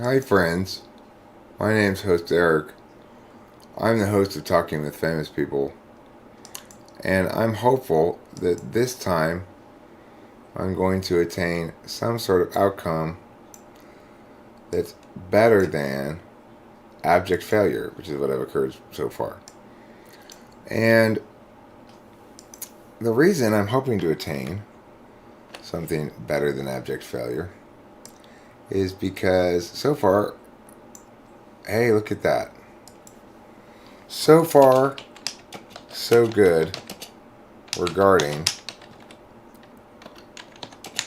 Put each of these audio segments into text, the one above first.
Hi friends, my name's host Eric. I'm the host of Talking with Famous People, and I'm hopeful that this time I'm going to attain some sort of outcome that's better than abject failure, which is what I've occurred so far. And the reason I'm hoping to attain something better than abject failure is because so far, hey, look at that. So far, so good regarding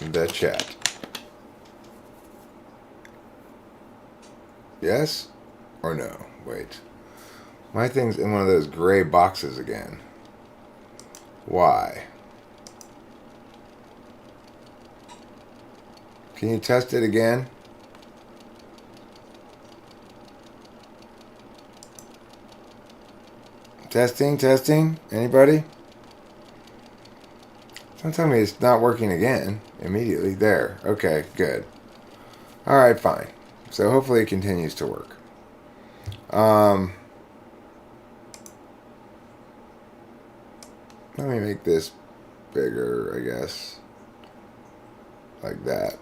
the chat. Yes or no? Wait. My thing's in one of those gray boxes again. Why? Can you test it again? Testing. Anybody? Don't tell me it's not working again immediately. There. Okay, good. Alright, fine. So hopefully it continues to work. Let me make this bigger, I guess. Like that.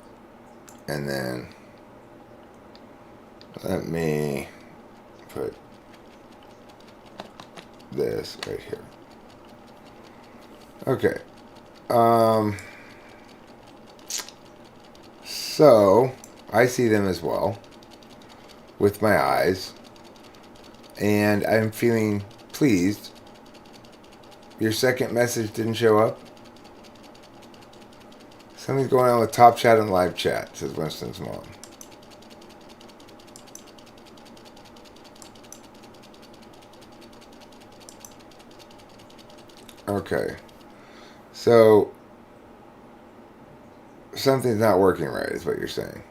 And then let me put this right here. Okay. So I see them as well with my eyes, and I'm feeling pleased. Your second message didn't show up? Something's going on with Top Chat and Live Chat, says Winston's mom. Okay. So, something's not working right, is what you're saying.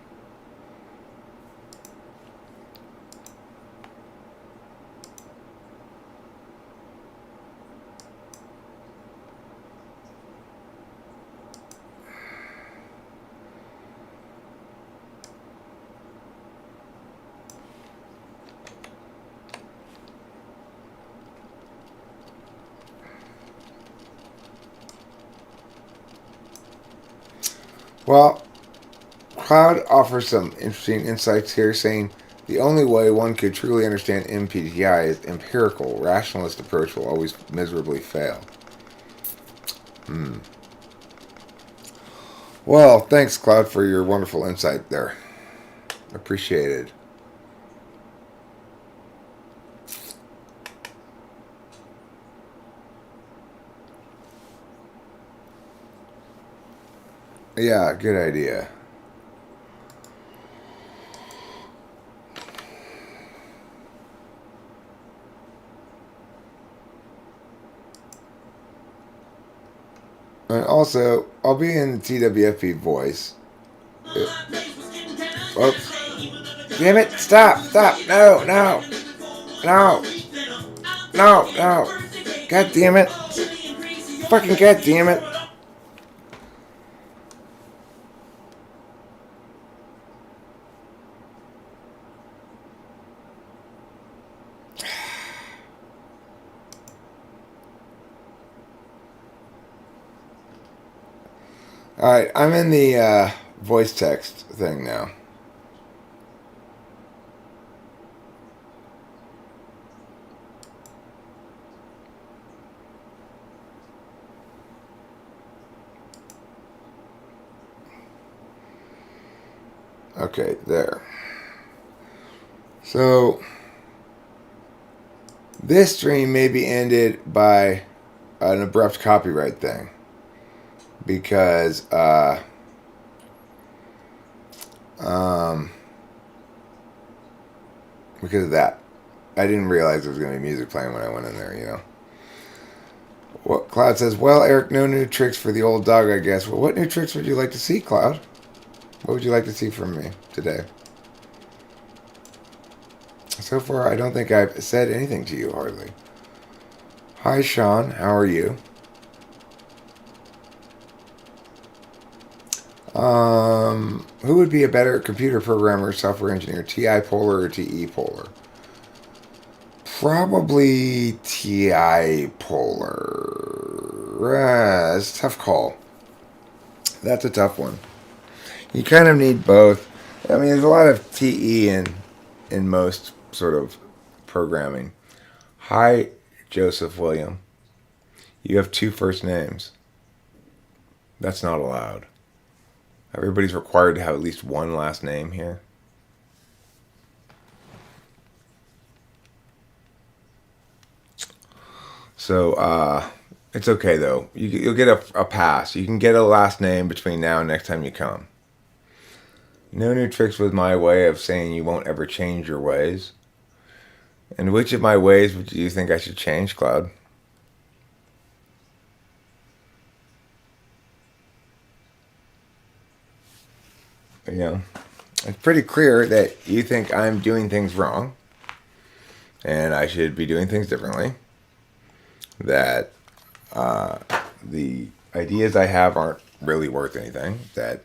Well, Cloud offers some interesting insights here, saying the only way one could truly understand MPTI is empirical. Rationalist approach will always miserably fail. Well, thanks, Cloud, for your wonderful insight there. Appreciated. Yeah, good idea. And also, I'll be in the TWFP voice. Oops. Damn it, stop. No. God damn it. Fucking god damn it. Alright, I'm in the voice text thing now. Okay, there. So, this stream may be ended by an abrupt copyright thing. Because, because of that. I didn't realize there was going to be music playing when I went in there, you know. Well, Cloud says, well, Eric, no new tricks for the old dog, I guess. Well, what new tricks would you like to see, Cloud? What would you like to see from me today? So far, I don't think I've said anything to you, hardly. Hi, Sean. How are you? Who would be a better computer programmer, software engineer, TI Polar or TE Polar? Probably TI Polar. That's a tough call. That's a tough one. You kind of need both. I mean, there's a lot of TE in most sort of programming. Hi, Joseph William. You have two first names. That's not allowed. Everybody's required to have at least one last name here. So, it's okay though. You'll get a pass. You can get a last name between now and next time you come. No new tricks with my way of saying you won't ever change your ways. And which of my ways would you think I should change, Cloud? You know, it's pretty clear that you think I'm doing things wrong and I should be doing things differently. That the ideas I have aren't really worth anything. That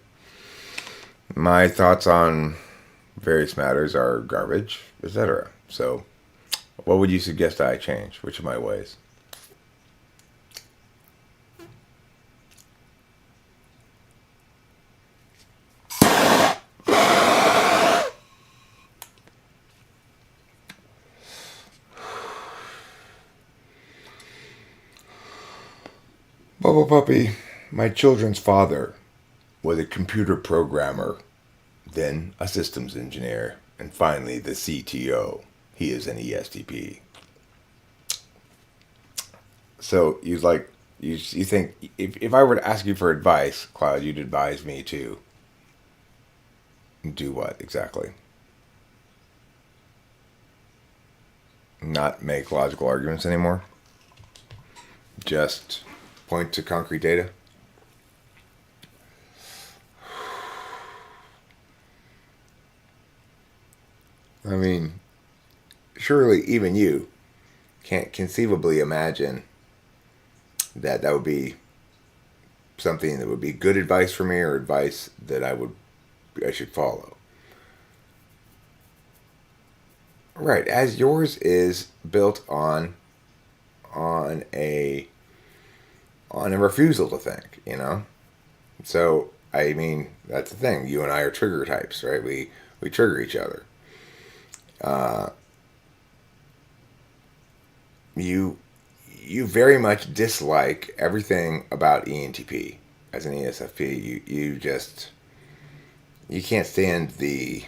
my thoughts on various matters are garbage, etc. So, what would you suggest I change? Which of my ways? Bubble Puppy, my children's father, was a computer programmer, then a systems engineer, and finally the CTO. He is an ESTP. So you think if I were to ask you for advice, Cloud, you'd advise me to do what exactly? Not make logical arguments anymore? Just point to concrete data? I mean, surely even you can't conceivably imagine that would be something that would be good advice for me or advice that I should follow. Right, as yours is built on a refusal to think, you know? So, I mean, that's the thing. You and I are trigger types, right? We trigger each other. You very much dislike everything about ENTP as an ESFP. You can't stand the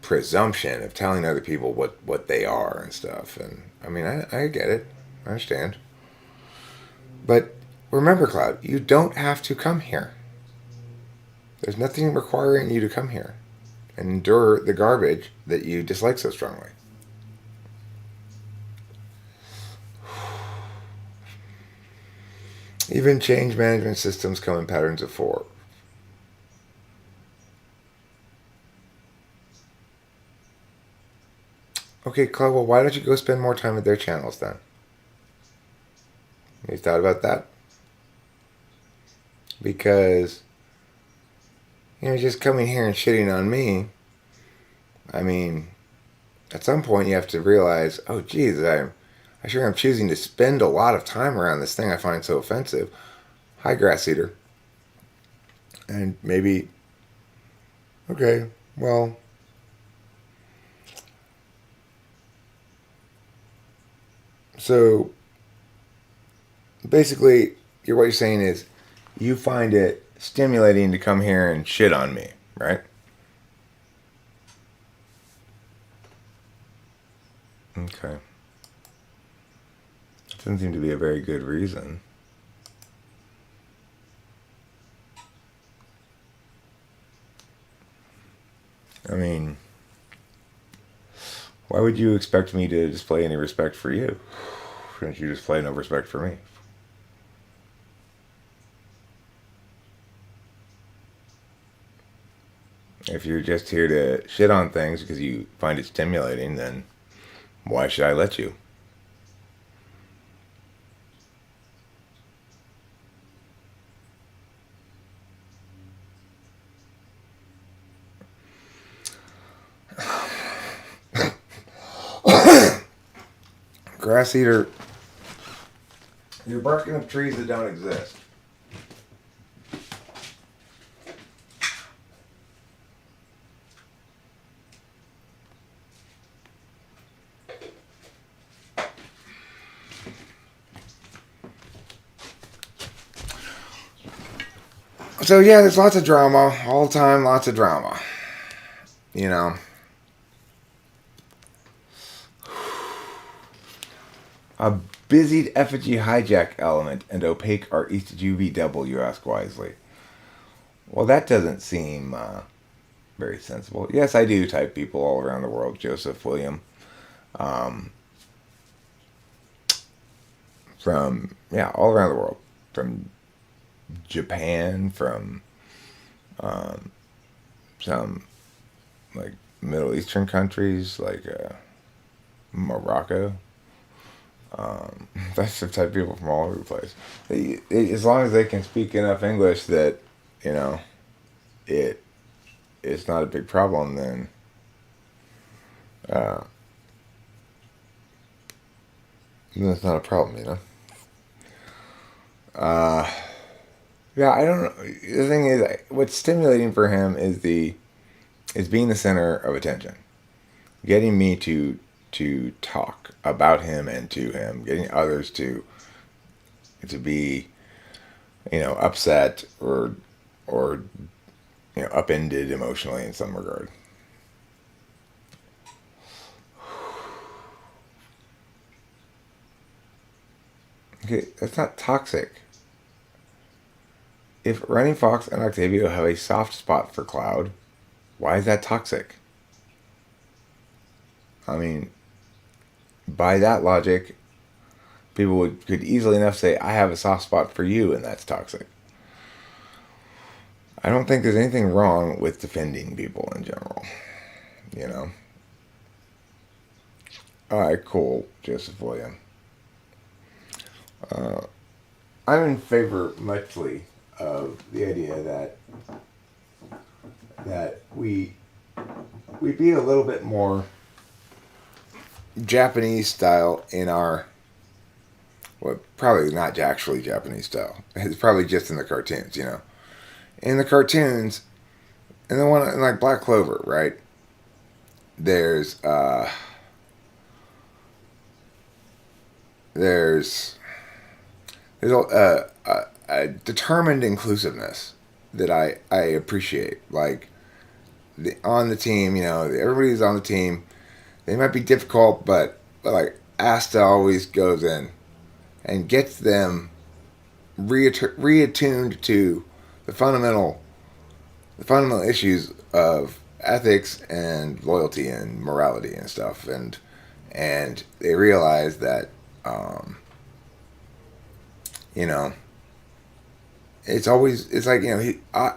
presumption of telling other people what they are and stuff. And I mean, I get it. I understand. But remember, Cloud, you don't have to come here. There's nothing requiring you to come here and endure the garbage that you dislike so strongly. Even change management systems come in patterns of four. Okay, Cloud, well, why don't you go spend more time with their channels then? You thought about that? Because, just coming here and shitting on me, I mean, at some point you have to realize, oh, geez, I sure am choosing to spend a lot of time around this thing I find so offensive. Hi, grass eater. And maybe, okay, well, so basically, what you're saying is you find it stimulating to come here and shit on me, right? Okay. Doesn't seem to be a very good reason. I mean, why would you expect me to display any respect for you? Shouldn't you display no respect for me? If you're just here to shit on things because you find it stimulating, then why should I let you? Grass eater. You're barking up trees that don't exist. So yeah, there's lots of drama all the time. Lots of drama. You know. A busied effigy hijack element and opaque are East UVW, you ask wisely. Well, that doesn't seem very sensible. Yes, I do type people all around the world. Joseph William. From, yeah, all around the world. From Japan, from some, like, Middle Eastern countries, like Morocco. That's the type of people from all over the place. As long as they can speak enough English that, you know, it's not a big problem, then it's not a problem, you know. Yeah, I don't know. The thing is, what's stimulating for him is being the center of attention, getting me to talk about him and to him, getting others to be, you know, upset or you know, upended emotionally in some regard. Okay, that's not toxic. If Running Fox and Octavio have a soft spot for Cloud, why is that toxic? I mean, by that logic, people could easily enough say, I have a soft spot for you, and that's toxic. I don't think there's anything wrong with defending people in general, you know. Alright, cool, Joseph William. I'm in favor, muchly, of the idea that we be a little bit more Japanese style in our, well, probably not actually Japanese style. It's probably just in the cartoons, you know. In the cartoons, and the one in like Black Clover, right? There's a determined inclusiveness that I appreciate. Like on the team, you know, everybody's on the team. They might be difficult, but like Asta always goes in and gets them reattuned to the fundamental issues of ethics and loyalty and morality and stuff, and they realize that you know, it's like, you know,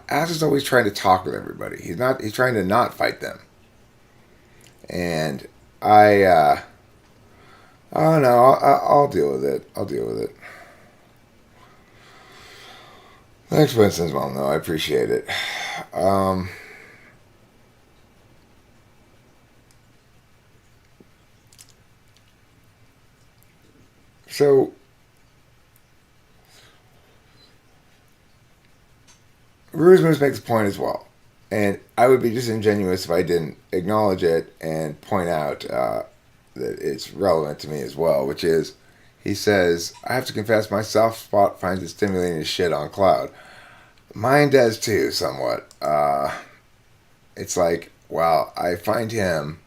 Ash is always trying to talk with everybody. He's trying to not fight them. And I don't know, I'll deal with it. Thanks, Winston's mom, though. I appreciate it. So Ruzmus makes a point as well, and I would be disingenuous if I didn't acknowledge it and point out that it's relevant to me as well, which is, he says, I have to confess my soft spot finds it stimulating to shit on Cloud. Mine does too, somewhat. It's like, well, I find him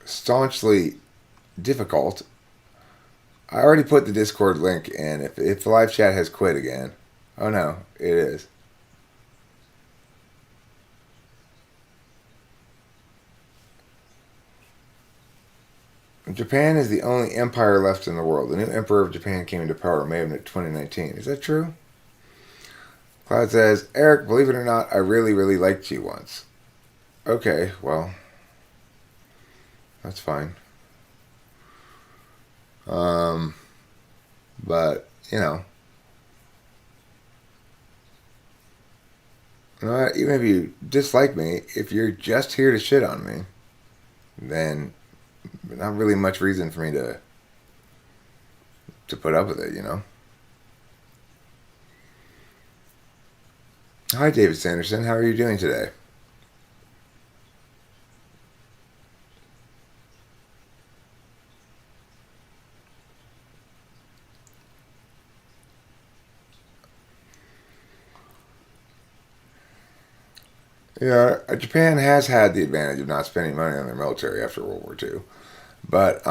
staunchly difficult. I already put the Discord link in. If the live chat has quit again. Oh no, it is. Japan is the only empire left in the world. The new emperor of Japan came into power May of 2019. Is that true? Cloud says, Eric, believe it or not, I really, really liked you once. Okay, well, that's fine. But, you know, even if you dislike me, if you're just here to shit on me, then not really much reason for me to put up with it, you know. Hi, David Sanderson. How are you doing today? Yeah, Japan has had the advantage of not spending money on their military after World War II. But,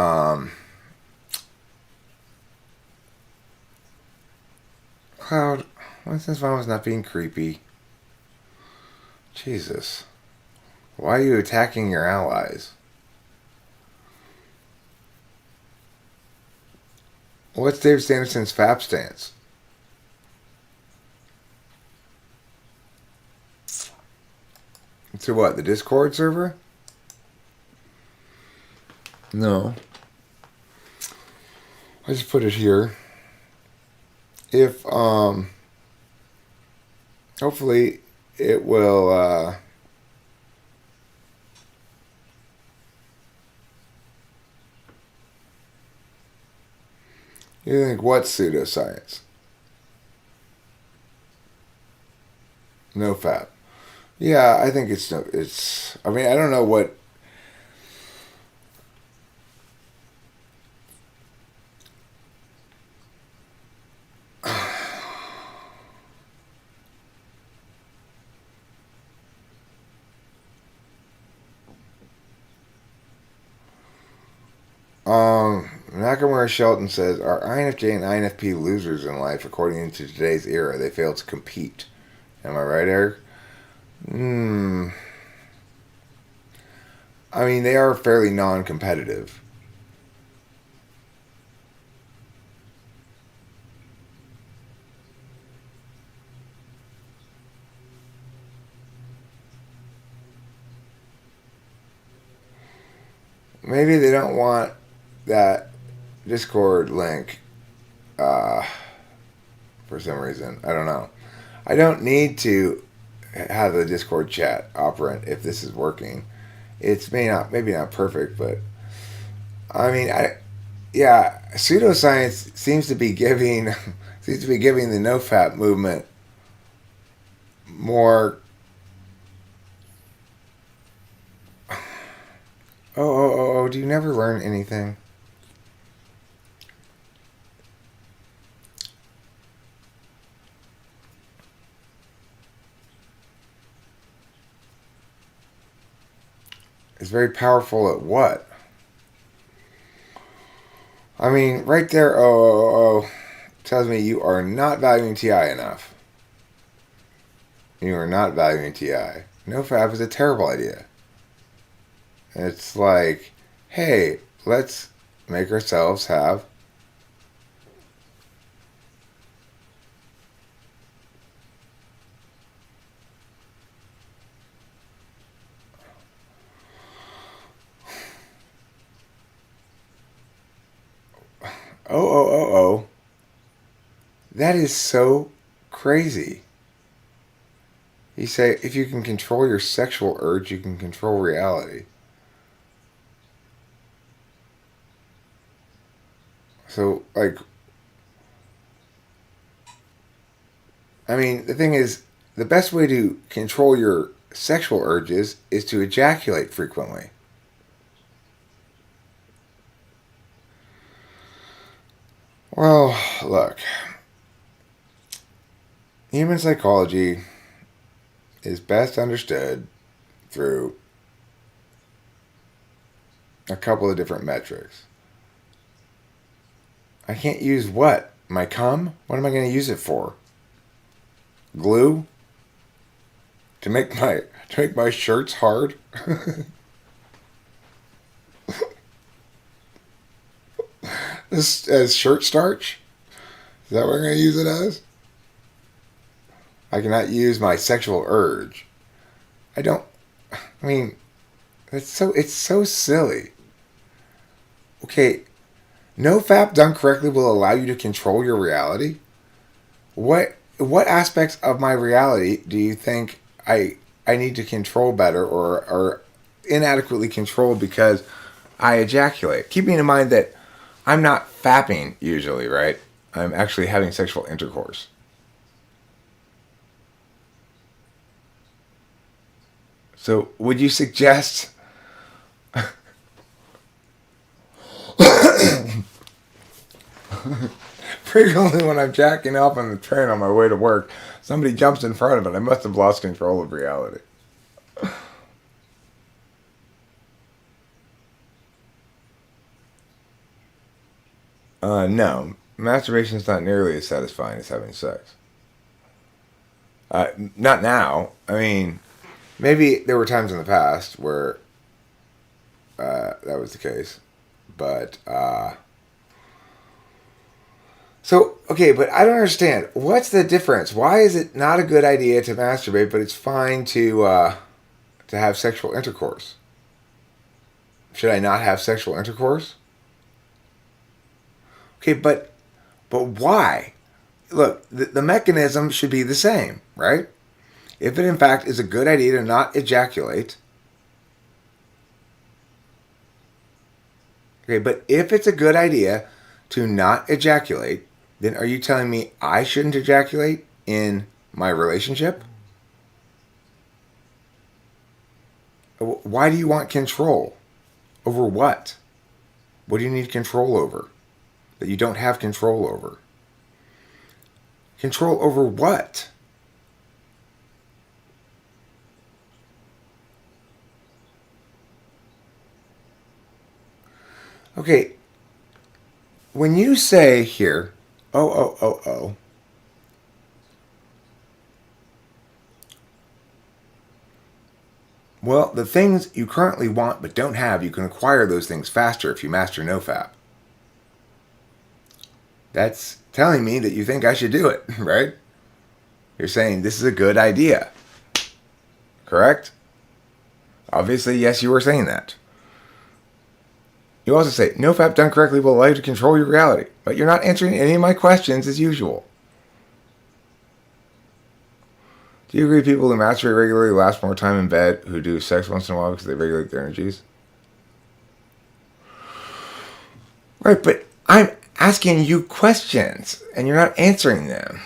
Cloud, what's this one was not being creepy? Jesus. Why are you attacking your allies? What's David Sanderson's FAP stance? To what? The Discord server? No. I just put it here. If, hopefully it will, you think what's pseudoscience? No FAP. Yeah, I think it's no. It's. I mean, I don't know what. Nakamura Shelton says, "Are INFJ and INFP losers in life according to today's era? They fail to compete." Am I right, Eric? Hmm. I mean, they are fairly non-competitive. Maybe they don't want that Discord link uh, for some reason. I don't know. I don't need to have the Discord chat operant if this is working. It's maybe not perfect, but I mean, yeah, pseudoscience seems to be giving the NoFap movement more. Oh! Do you never learn anything? It's very powerful at what? I mean, right there. Tells me you are not valuing TI enough. You are not valuing TI. NoFap is a terrible idea. It's like, hey, let's make ourselves have. Oh. That is so crazy. You say, if you can control your sexual urge, you can control reality. So, like, I mean, the thing is, the best way to control your sexual urges is to ejaculate frequently. Well, look, human psychology is best understood through a couple of different metrics. I can't use what? My cum? What am I going to use it for? Glue? To make my shirts hard? This as shirt starch? Is that what I'm going to use it as? I cannot use my sexual urge. I don't. I mean, it's so silly. Okay, no FAP done correctly will allow you to control your reality. What aspects of my reality do you think I need to control better or are inadequately controlled because I ejaculate. Keeping in mind that I'm not fapping usually, right? I'm actually having sexual intercourse. So would you suggest frequently when I'm jacking up on the train on my way to work, somebody jumps in front of it. I must have lost control of reality. No. Masturbation is not nearly as satisfying as having sex. Not now. I mean, maybe there were times in the past where that was the case. But, so, okay, but I don't understand. What's the difference? Why is it not a good idea to masturbate, but it's fine to have sexual intercourse? Should I not have sexual intercourse? Okay, but why? Look, the mechanism should be the same, right? If it in fact is a good idea to not ejaculate, okay, but if it's a good idea to not ejaculate, then are you telling me I shouldn't ejaculate in my relationship? Why do you want control? Over what? What do you need control over that you don't have control over? Control over what? Okay, when you say here, oh, well, the things you currently want but don't have, you can acquire those things faster if you master NoFap. That's telling me that you think I should do it, right? You're saying this is a good idea. Correct? Obviously, yes, you were saying that. You also say, NoFap done correctly will allow you to control your reality. But you're not answering any of my questions as usual. Do you agree people who masturbate regularly last more time in bed who do sex once in a while because they regulate their energies? Right, but I'm asking you questions and you're not answering them.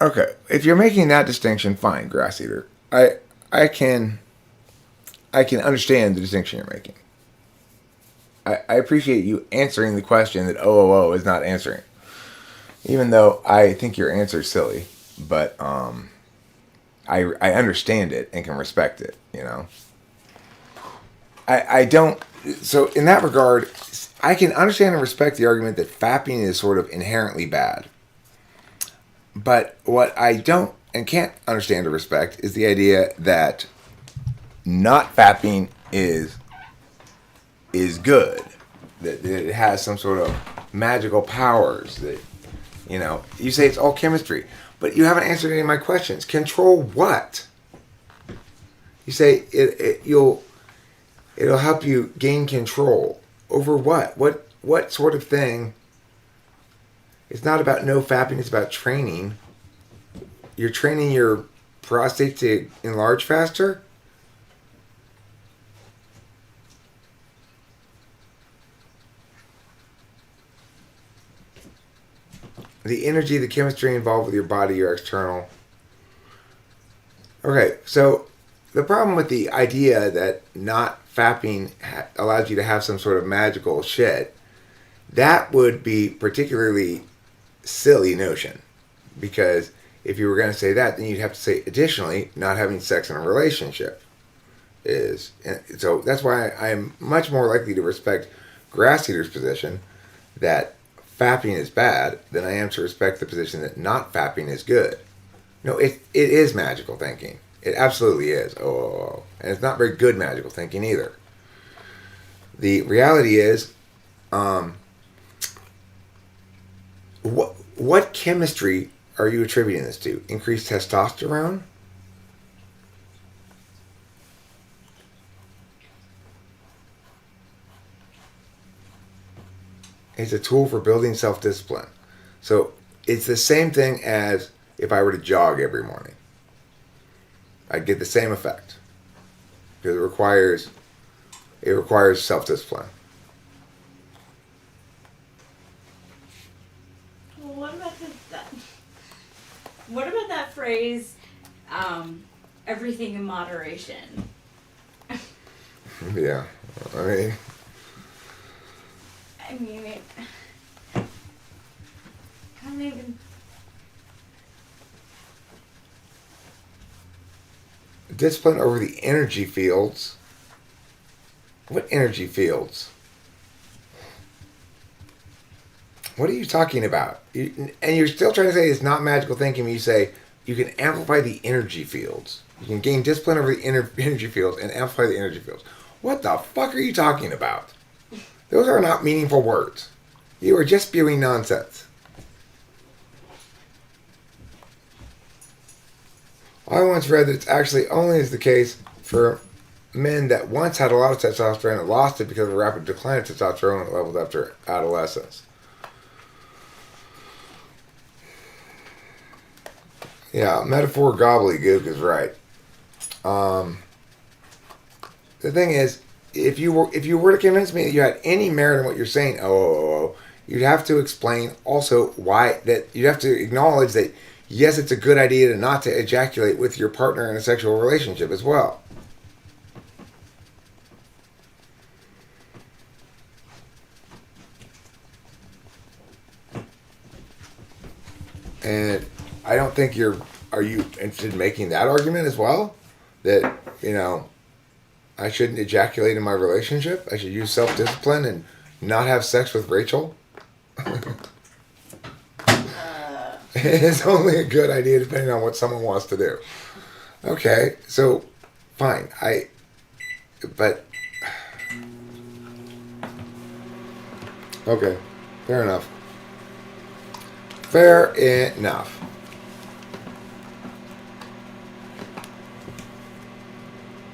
Okay, if you're making that distinction, fine, grass eater. I can understand the distinction you're making. I appreciate you answering the question that OOO is not answering. Even though I think your answer is silly, but I understand it and can respect it, you know. I don't, so in that regard, I can understand and respect the argument that fapping is sort of inherently bad. But what I don't and can't understand or respect is the idea that not fapping is good. That it has some sort of magical powers. That, you know, you say it's all chemistry, but you haven't answered any of my questions. Control what? You say it'll help you gain control over what? What sort of thing? It's not about no fapping. It's about training. You're training your prostate to enlarge faster? The energy, the chemistry involved with your body, your external. Okay, so the problem with the idea that not fapping allows you to have some sort of magical shit, that would be particularly silly notion. Because if you were going to say that, then you'd have to say, additionally, not having sex in a relationship is. So that's why I'm much more likely to respect Grass Eater's position that fapping is bad than I am to respect the position that not fapping is good. No, it is magical thinking. It absolutely is. Oh. And it's not very good magical thinking either. The reality is, what chemistry are you attributing this to? Increased testosterone? It's a tool for building self-discipline. So it's the same thing as if I were to jog every morning. I'd get the same effect. Because it requires self-discipline. Well, what about that phrase, everything in moderation? Yeah, I mean, it can't even. Discipline over the energy fields. What energy fields? What are you talking about? And you're still trying to say it's not magical thinking when you say you can amplify the energy fields. You can gain discipline over the energy fields and amplify the energy fields. What the fuck are you talking about? Those are not meaningful words. You are just spewing nonsense. I once read that it's actually only is the case for men that once had a lot of testosterone and lost it because of a rapid decline of testosterone levels after adolescence. Yeah, metaphor gobbledygook is right. The thing is, if you were to convince me that you had any merit in what you're saying, you'd have to explain also why that you'd have to acknowledge that yes, it's a good idea to not to ejaculate with your partner in a sexual relationship as well. And I don't think are you interested in making that argument as well? That, I shouldn't ejaculate in my relationship? I should use self-discipline and not have sex with Rachel? It's only a good idea depending on what someone wants to do. Okay, so, fine. Okay, fair enough. Fair enough.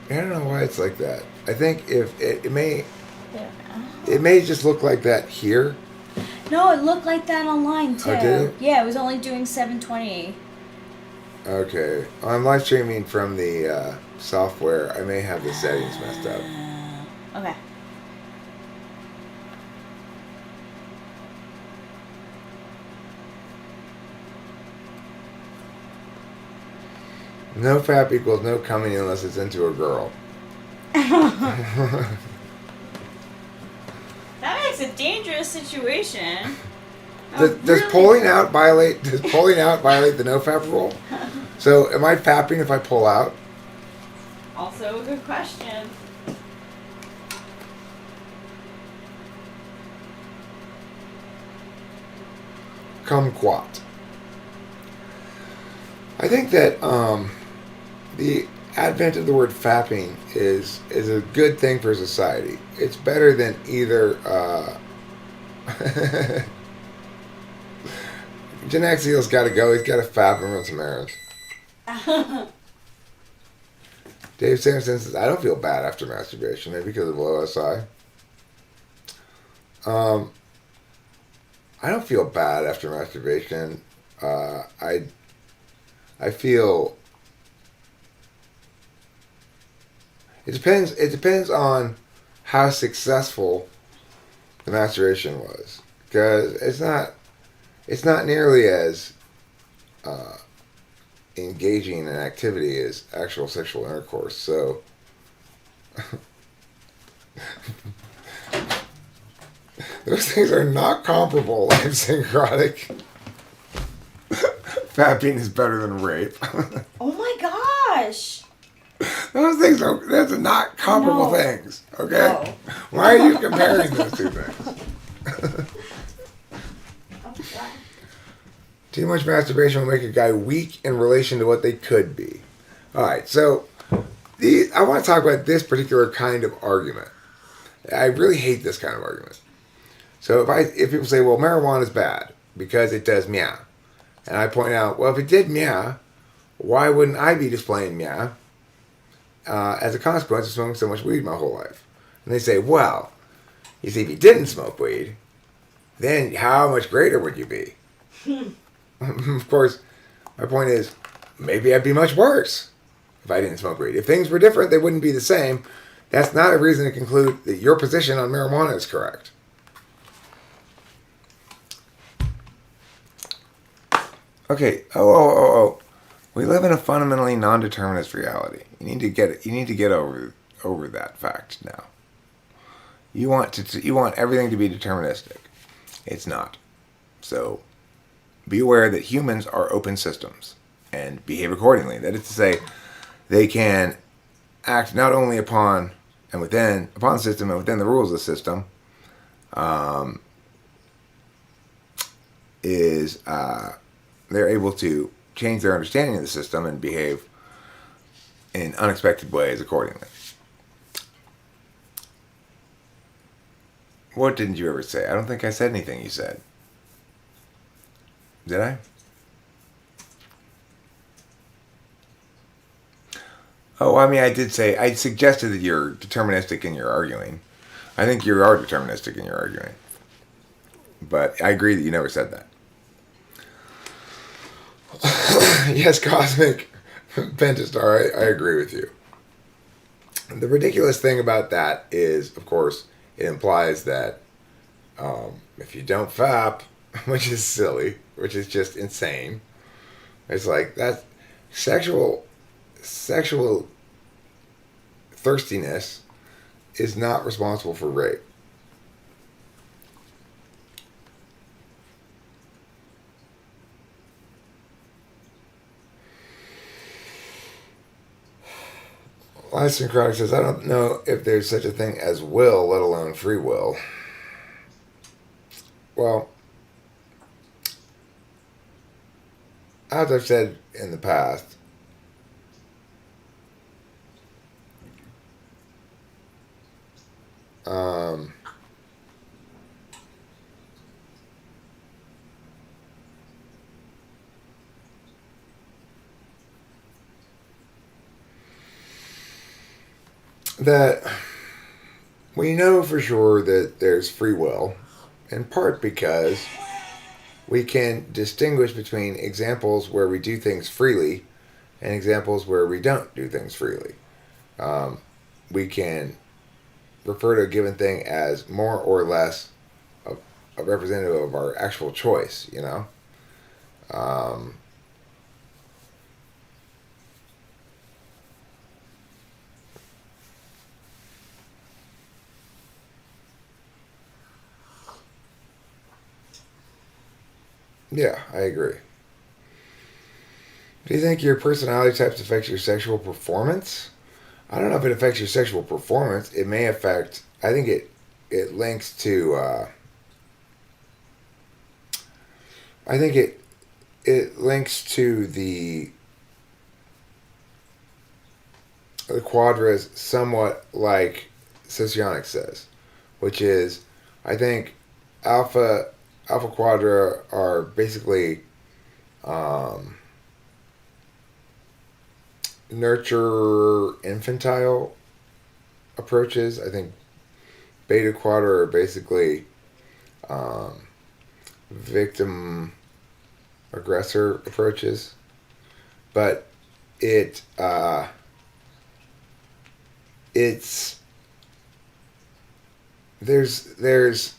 I don't know why it's like that. I think if it may just look like that here. No, it looked like that online too. Oh, did it? Yeah, it was only doing 720. Okay, I'm live streaming from the software. I may have the settings messed up. Okay. No fap equals no coming unless it's into a girl. That makes a dangerous situation. Does pulling out violate the no fap rule? So am I fapping if I pull out? Also a good question. Kumquat. I think that the advent of the word fapping is a good thing for society. It's better than either Gen X's got to go. He's got to fap and run some errands. Dave Sanderson says, I don't feel bad after masturbation, maybe because of low SI. I don't feel bad after masturbation. I feel it depends on how successful the masturbation was, because it's not nearly as engaging an activity as actual sexual intercourse. So those things are not comparable. Like syncrotic. Fapping is better than rape. Oh my gosh! Those are not comparable things. Okay? No. Why are you comparing those two things? Too much masturbation will make a guy weak in relation to what they could be. Alright, so I want to talk about this particular kind of argument. I really hate this kind of argument. So if people say, well, marijuana is bad because it does meow. And I point out, well, if it did meow, why wouldn't I be displaying meow as a consequence of smoking so much weed my whole life? And they say, well, you see, if you didn't smoke weed, then how much greater would you be? Of course, my point is, maybe I'd be much worse. if I didn't smoke weed. If things were different, they wouldn't be the same. That's not a reason to conclude that your position on marijuana is correct. Okay. Oh. We live in a fundamentally non-determinist reality. You need to get it. You need to get over that fact now. You want everything to be deterministic. It's not. So be aware that humans are open systems and behave accordingly. That is to say, they can act not only upon the system and within the rules of the system. They're able to change their understanding of the system and behave in unexpected ways accordingly. What didn't you ever say? I don't think I said anything you said. Did I? Oh, I mean, I suggested that you're deterministic in your arguing. I think you are deterministic in your arguing. But I agree that you never said that. Yes, Cosmic Pentastar, I agree with you. The ridiculous thing about that is, of course, it implies that if you don't fap, which is silly, which is just insane, it's like that sexual thirstiness is not responsible for rape. Last Syncrotic says, I don't know if there's such a thing as will, let alone free will. Well, as I've said in the past, that we know for sure that there's free will, in part because we can distinguish between examples where we do things freely and examples where we don't do things freely. We can refer to a given thing as more or less a representative of our actual choice, you know? Yeah, I agree. Do you think your personality types affect your sexual performance? I don't know if it affects your sexual performance. It may affect. I think it links to. I think it links to the quadras somewhat like Socionics says, which is, I think alpha quadra are basically nurture infantile approaches. I think beta quadra are basically victim aggressor approaches, but it's there's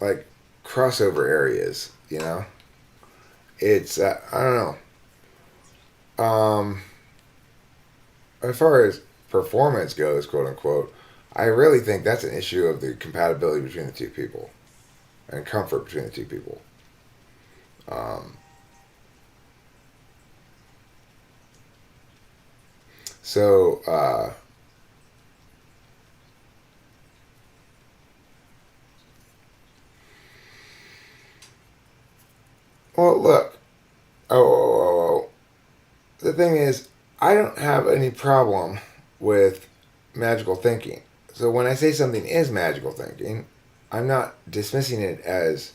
like crossover areas, you know. It's I don't know. As far as performance goes, quote unquote, I really think that's an issue of the compatibility between the two people and comfort between the two people. So well, look. Oh. The thing is, I don't have any problem with magical thinking. So when I say something is magical thinking, I'm not dismissing it as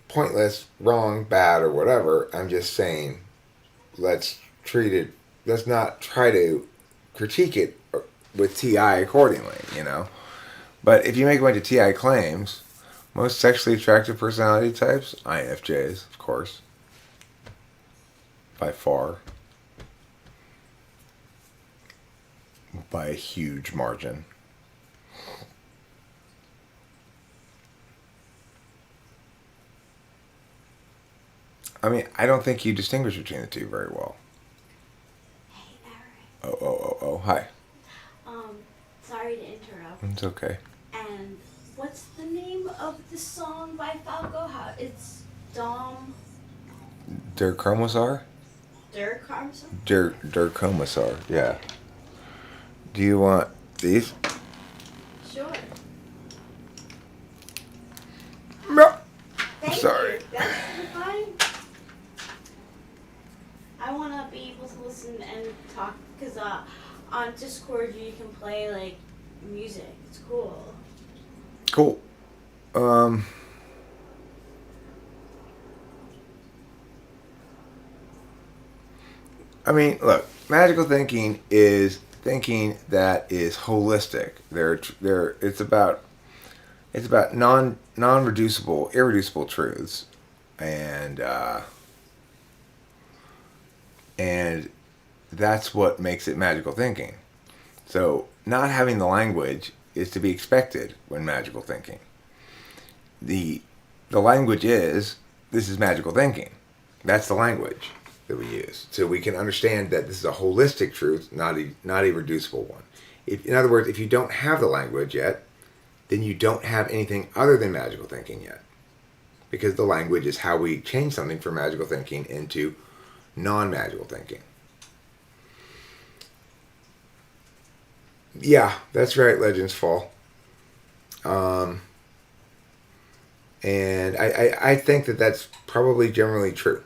pointless, wrong, bad, or whatever. I'm just saying, let's not try to critique it with TI accordingly, you know. But if you make a bunch of TI claims, most sexually attractive personality types, INFJs, of course, by far. By a huge margin. I mean, I don't think you distinguish between the two very well. Hey, Eric. Oh, hi. Sorry to interrupt. It's okay. And what's the name of the song by Falco? It's Dom... Der Chromosar? Der Carmson? Der Chromosar, yeah. Do you want these? Sure. No. Thank Sorry. you. That's fine. I want to be able to listen and talk, because on Discord you can play, like, music. It's cool. Cool. I mean, look, magical thinking is thinking that is holistic. It's about non-reducible, irreducible truths, and that's what makes it magical thinking. So, not having the language is to be expected when magical thinking. The language is, this is magical thinking. That's the language that we use. So we can understand that this is a holistic truth, not a reducible one. In other words, if you don't have the language yet, then you don't have anything other than magical thinking yet. Because the language is how we change something from magical thinking into non-magical thinking. Yeah, that's right, Legends Fall. And I think that that's probably generally true.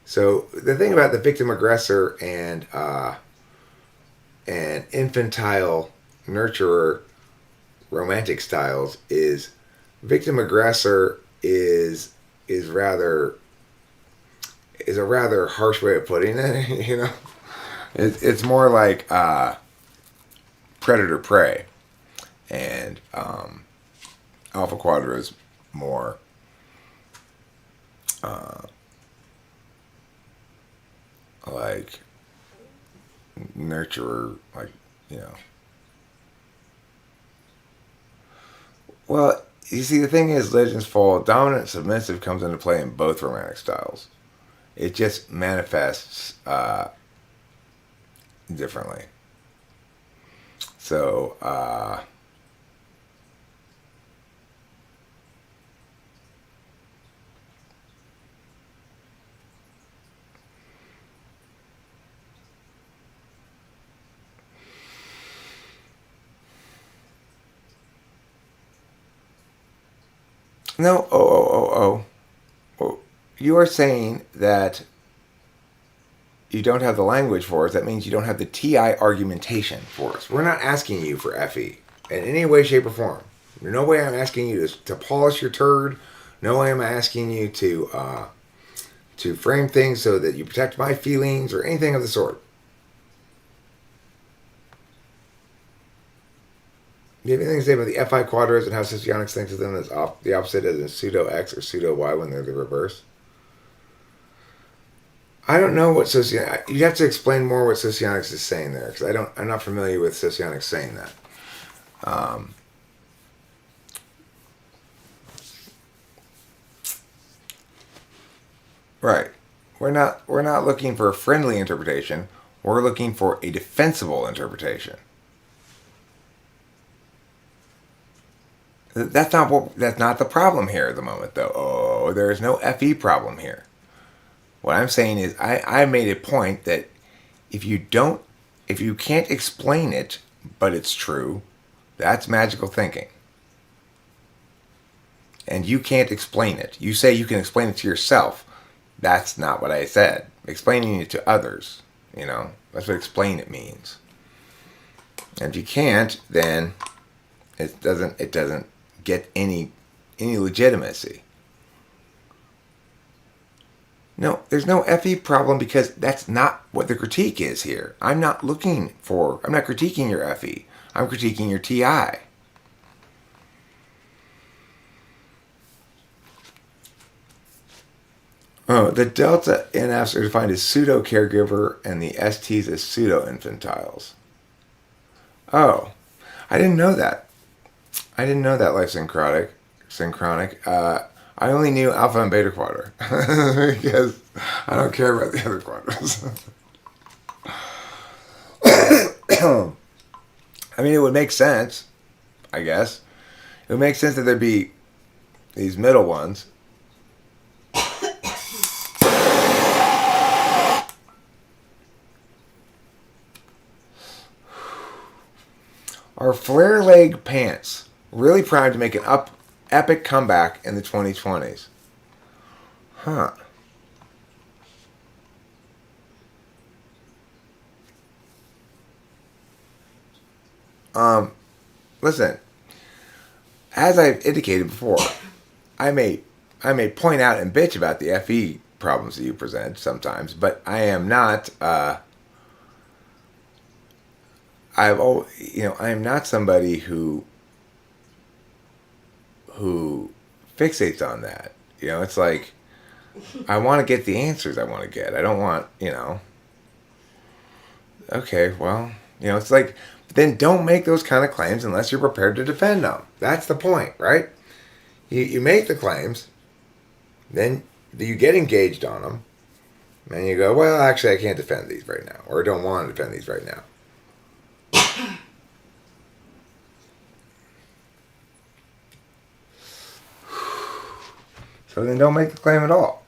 So the thing about the victim-aggressor and infantile nurturer romantic styles is victim-aggressor is a rather harsh way of putting it. You know, it's more like predator prey, and Alpha Quadra is more like nurturer, like, you know. Well, you see, the thing is, Legends Fall, dominant submissive comes into play in both romantic styles. It just manifests differently. So, no, oh. You are saying that you don't have the language for us. That means you don't have the TI argumentation for us. We're not asking you for FE in any way, shape, or form. No way I'm asking you to polish your turd. No way am I asking you to frame things so that you protect my feelings or anything of the sort. Do you have anything to say about the FI quadras and how socionics thinks of them as the opposite as in pseudo X or pseudo Y when they're the reverse? I don't know what socionics... You have to explain more what socionics is saying there, because I'm not familiar with socionics saying that. Right. We're not looking for a friendly interpretation. We're looking for a defensible interpretation. That's not the problem here at the moment, though. Oh, there is no FE problem here. What I'm saying is, I made a point that if you can't explain it, but it's true, that's magical thinking. And you can't explain it. You say you can explain it to yourself. That's not what I said. Explaining it to others, you know, that's what explain it means. And if you can't, then it doesn't get any legitimacy. No, there's no FE problem because that's not what the critique is here. I'm not critiquing your FE. I'm critiquing your TI. The delta NFs are defined as pseudo-caregiver and the STs as pseudo-infantiles. Oh, I didn't know that. I didn't know that life synchronic. I only knew alpha and beta quadra because I don't care about the other quadras. I mean, it would make sense, I guess. It would make sense that there'd be these middle ones. Are flare leg pants really primed to make an epic comeback in the 2020s? Huh. Listen, as I've indicated before, I may point out and bitch about the FE problems that you present sometimes, but I am not. I am not somebody who fixates on that. It's like I want to get the answers I want to get. I don't want, Okay, well, it's like, then don't make those kind of claims unless you're prepared to defend them. That's the point, right? You make the claims, then you get engaged on them, and you go, well, actually, I can't defend these right now, or I don't want to defend these right now. So then don't make the claim at all.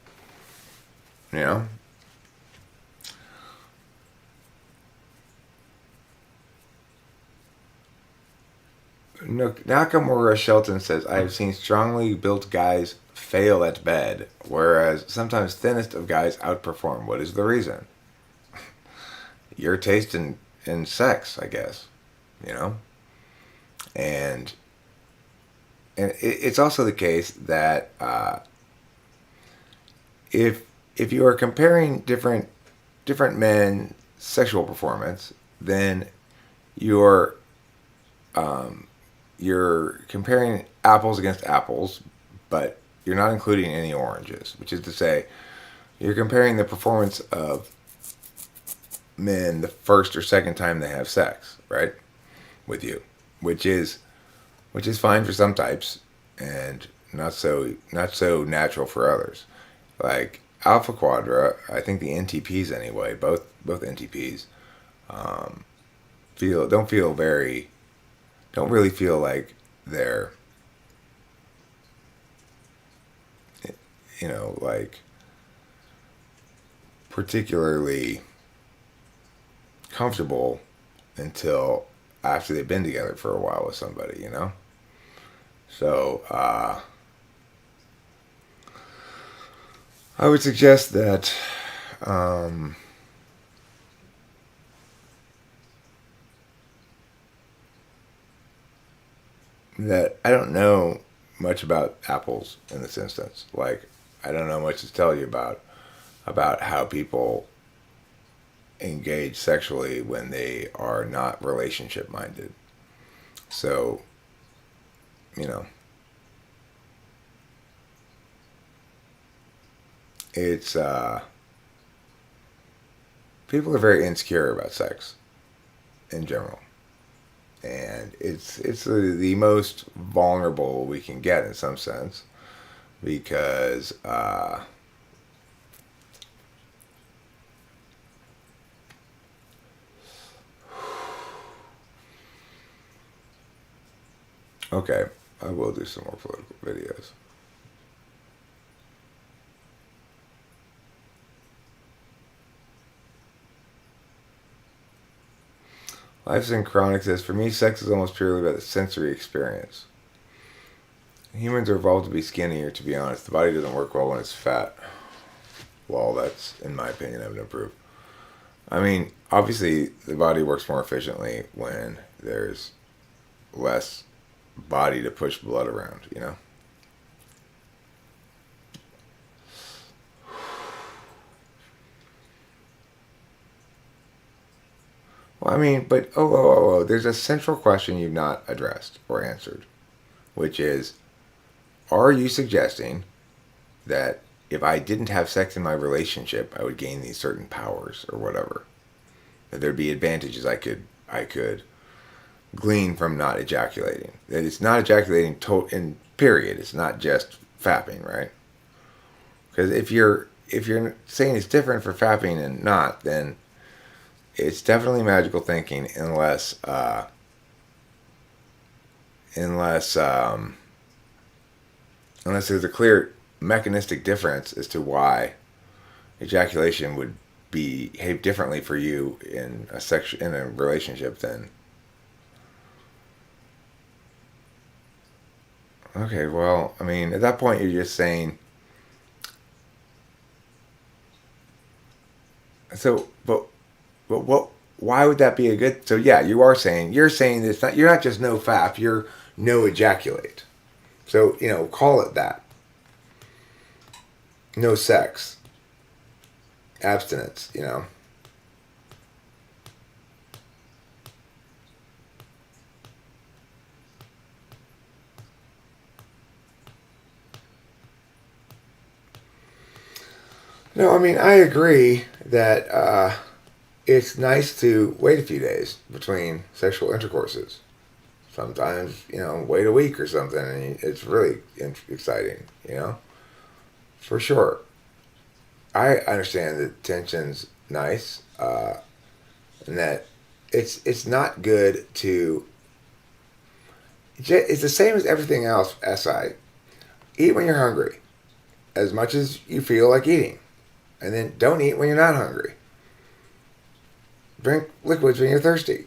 Nakamura Shelton says, I have seen strongly built guys fail at bed, whereas sometimes thinnest of guys outperform. What is the reason? Your taste in sex, I guess. And it's also the case that if you are comparing different men's sexual performance, then you're comparing apples against apples, but you're not including any oranges, which is to say, you're comparing the performance of men the first or second time they have sex, right, with you, which is fine for some types and not so natural for others. Like Alpha Quadra, I think the NTPs anyway, both NTPs, don't really feel like they're, like particularly comfortable until after they've been together for a while with somebody, So, I would suggest that, that I don't know much about apples in this instance. Like, I don't know much to tell you about how people engage sexually when they are not relationship minded. So, it's people are very insecure about sex in general. And it's the most vulnerable we can get in some sense, because okay, I will do some more political videos. Life Synchronic says, for me, sex is almost purely about the sensory experience. Humans are evolved to be skinnier, to be honest. The body doesn't work well when it's fat. Well, that's, in my opinion, evident proof. I mean, obviously, the body works more efficiently when there's less body to push blood around, Well, I mean, but there's a central question you've not addressed or answered, which is, are you suggesting that if I didn't have sex in my relationship, I would gain these certain powers or whatever. That there'd be advantages I could glean from not ejaculating. That it's not ejaculating in period. It's not just fapping, right? Because if you're saying it's different for fapping and not, then it's definitely magical thinking, unless there's a clear mechanistic difference as to why ejaculation would behave differently for you in a relationship than. Okay, well, I mean, at that point, you're just saying. So, but what? Why would that be a good? So yeah, you're saying that it's not. You're not just no fap. You're no ejaculate. So call it that. No sex. Abstinence. No, I mean, I agree that it's nice to wait a few days between sexual intercourses. Sometimes, wait a week or something, and it's really exciting. For sure. I understand that tension's nice, and that it's not good to. It's the same as everything else. Eat when you're hungry, as much as you feel like eating. And then don't eat when you're not hungry. Drink liquids when you're thirsty.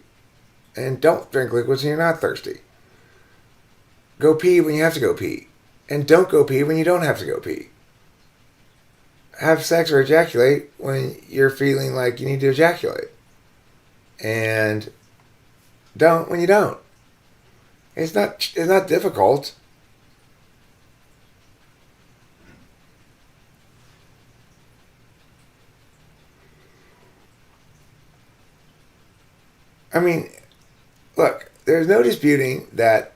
And don't drink liquids when you're not thirsty. Go pee when you have to go pee. And don't go pee when you don't have to go pee. Have sex or ejaculate when you're feeling like you need to ejaculate. And don't when you don't. It's not difficult. I mean, look, there's no disputing that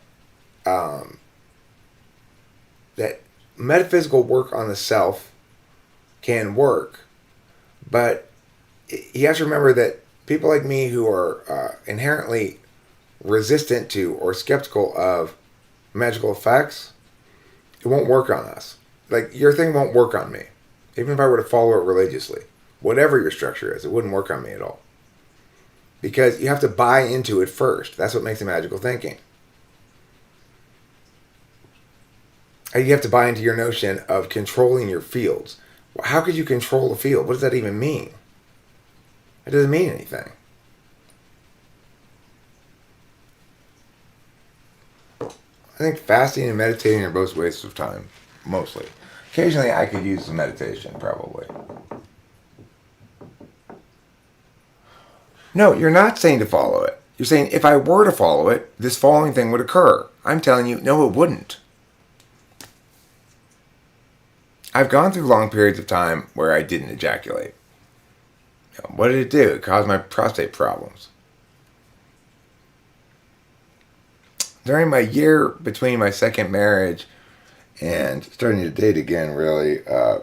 that metaphysical work on the self can work, but you have to remember that people like me who are inherently resistant to or skeptical of magical effects, it won't work on us. Like, your thing won't work on me. Even if I were to follow it religiously. Whatever your structure is, it wouldn't work on me at all. Because you have to buy into it first. That's what makes it magical thinking. You have to buy into your notion of controlling your fields. How could you control a field? What does that even mean? It doesn't mean anything. I think fasting and meditating are both wastes of time, mostly. Occasionally I could use some meditation, probably. No, you're not saying to follow it. You're saying if I were to follow it, this following thing would occur. I'm telling you, no, it wouldn't. I've gone through long periods of time where I didn't ejaculate. What did it do? It caused my prostate problems. During my year between my second marriage and starting to date again, really, I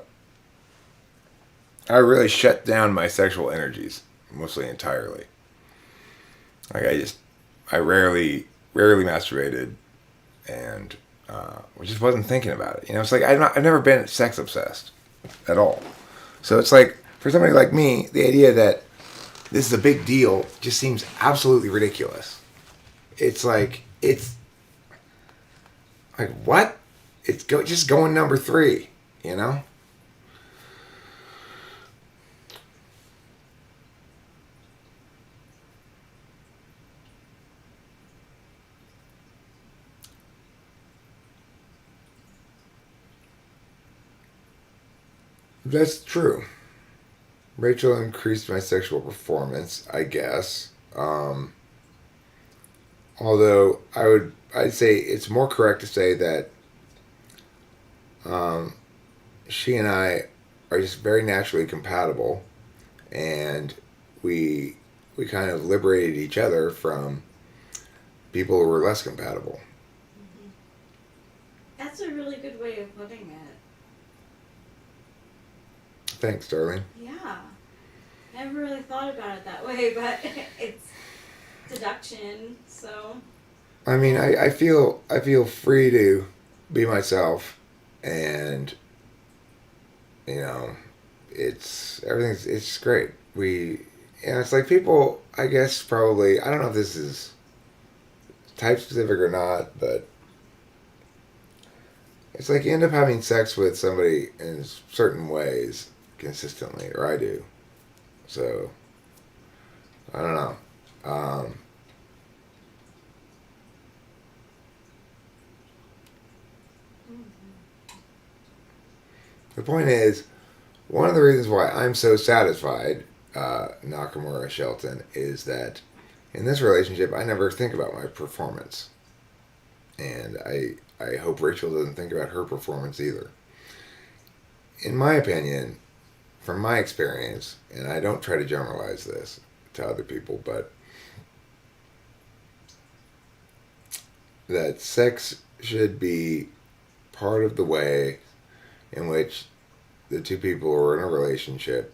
really shut down my sexual energies, mostly entirely. Like, I rarely masturbated, and I just wasn't thinking about it. It's like I've never been sex obsessed at all. So it's like, for somebody like me, the idea that this is a big deal just seems absolutely ridiculous. It's like what? It's just going number 3, That's true. Rachel increased my sexual performance, I guess. Although I'd say it's more correct to say that she and I are just very naturally compatible, and we kind of liberated each other from people who were less compatible. That's a really good way of putting it. Thanks, darling. Yeah. Never really thought about it that way, but it's deduction, so. I mean, I feel free to be myself, and you know, it's great. It's like people, I guess probably, I don't know if this is type specific or not, but it's like you end up having sex with somebody in certain ways consistently, or I do. So I don't know. The point is, one of the reasons why I'm so satisfied, Nakamura Shelton, is that in this relationship, I never think about my performance. And I hope Rachel doesn't think about her performance either. In my opinion, from my experience, and I don't try to generalize this to other people, but that sex should be part of the way in which the two people who are in a relationship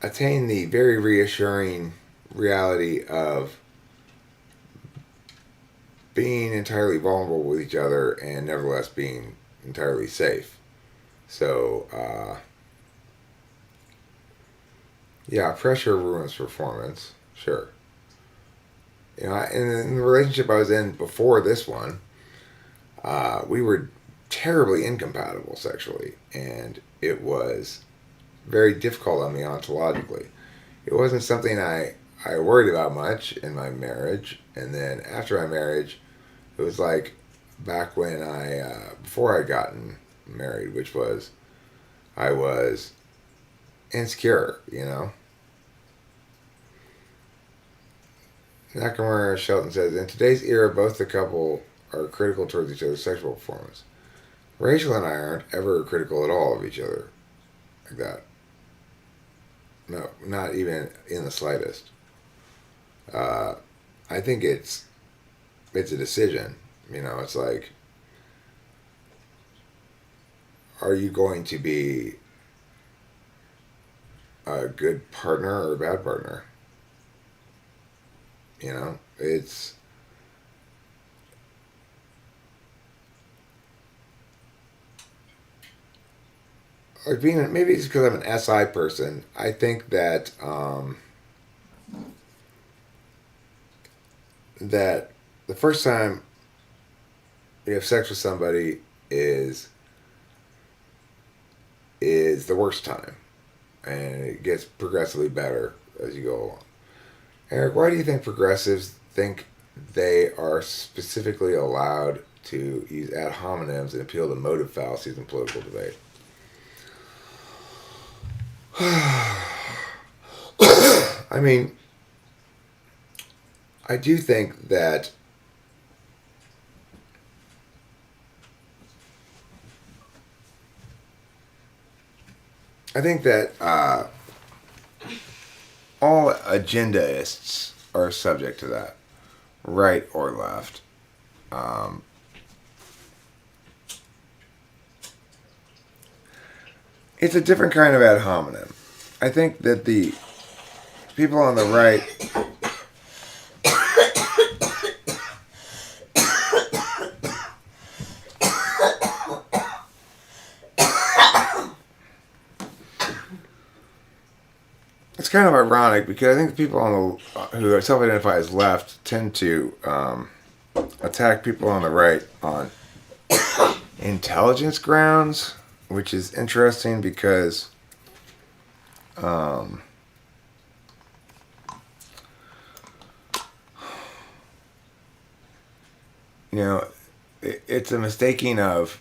attain the very reassuring reality of being entirely vulnerable with each other and nevertheless being entirely safe. So, yeah, pressure ruins performance, sure. In the relationship I was in before this one, we were terribly incompatible sexually, and it was very difficult on me ontologically. It wasn't something I worried about much in my marriage, and then after my marriage, it was like back when before I gotten married, which was, I was insecure, Nakamura Shelton says, in today's era, both the couple are critical towards each other's sexual performance. Rachel and I aren't ever critical at all of each other like that. No, not even in the slightest. I think it's a decision. It's like, are you going to be a good partner or a bad partner? It's like maybe it's because I'm an SI person. I think that that the first time you have sex with somebody is the worst time, and it gets progressively better as you go along. Eric, why do you think progressives think they are specifically allowed to use ad hominems and appeal to motive fallacies in political debate? I mean, I do think that all agendaists are subject to that, right or left. It's a different kind of ad hominem. I think that the people on the right it's kind of ironic because I think the people who self-identify as left tend to attack people on the right on intelligence grounds, which is interesting because it's a mistaking of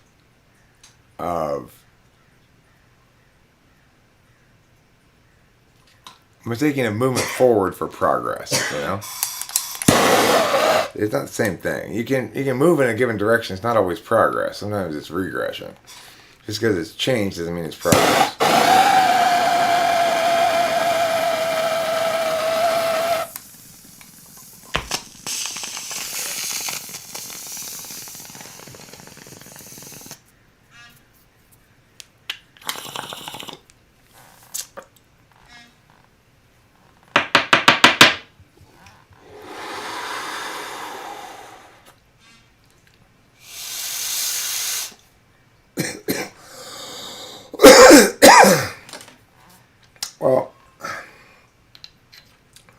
movement forward for progress. It's not the same thing. You can move in a given direction. It's not always progress. Sometimes it's regression. Just because it's changed doesn't mean it's progress.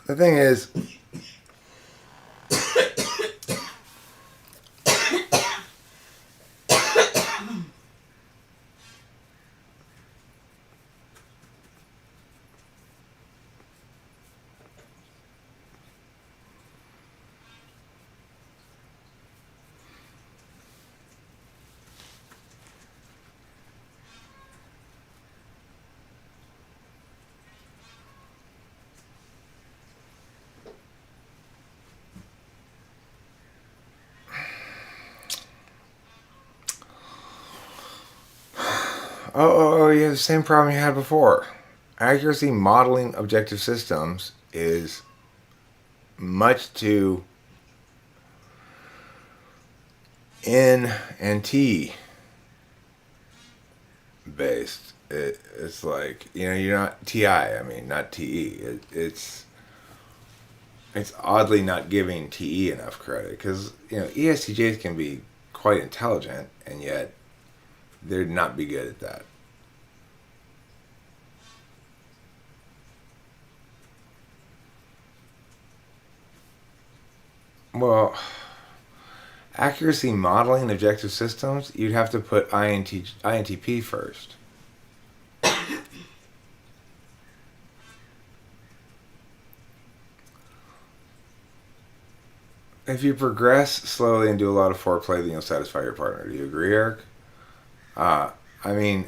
the thing is, you have the same problem you had before. Accuracy modeling objective systems is much too N and T based. It's like, you're not TI. I mean, not TE. It's oddly not giving TE enough credit because ESTJs can be quite intelligent and yet they'd not be good at that. Well, accuracy modeling objective systems, you'd have to put INTP first. If you progress slowly and do a lot of foreplay, then you'll satisfy your partner. Do you agree, Eric? I mean,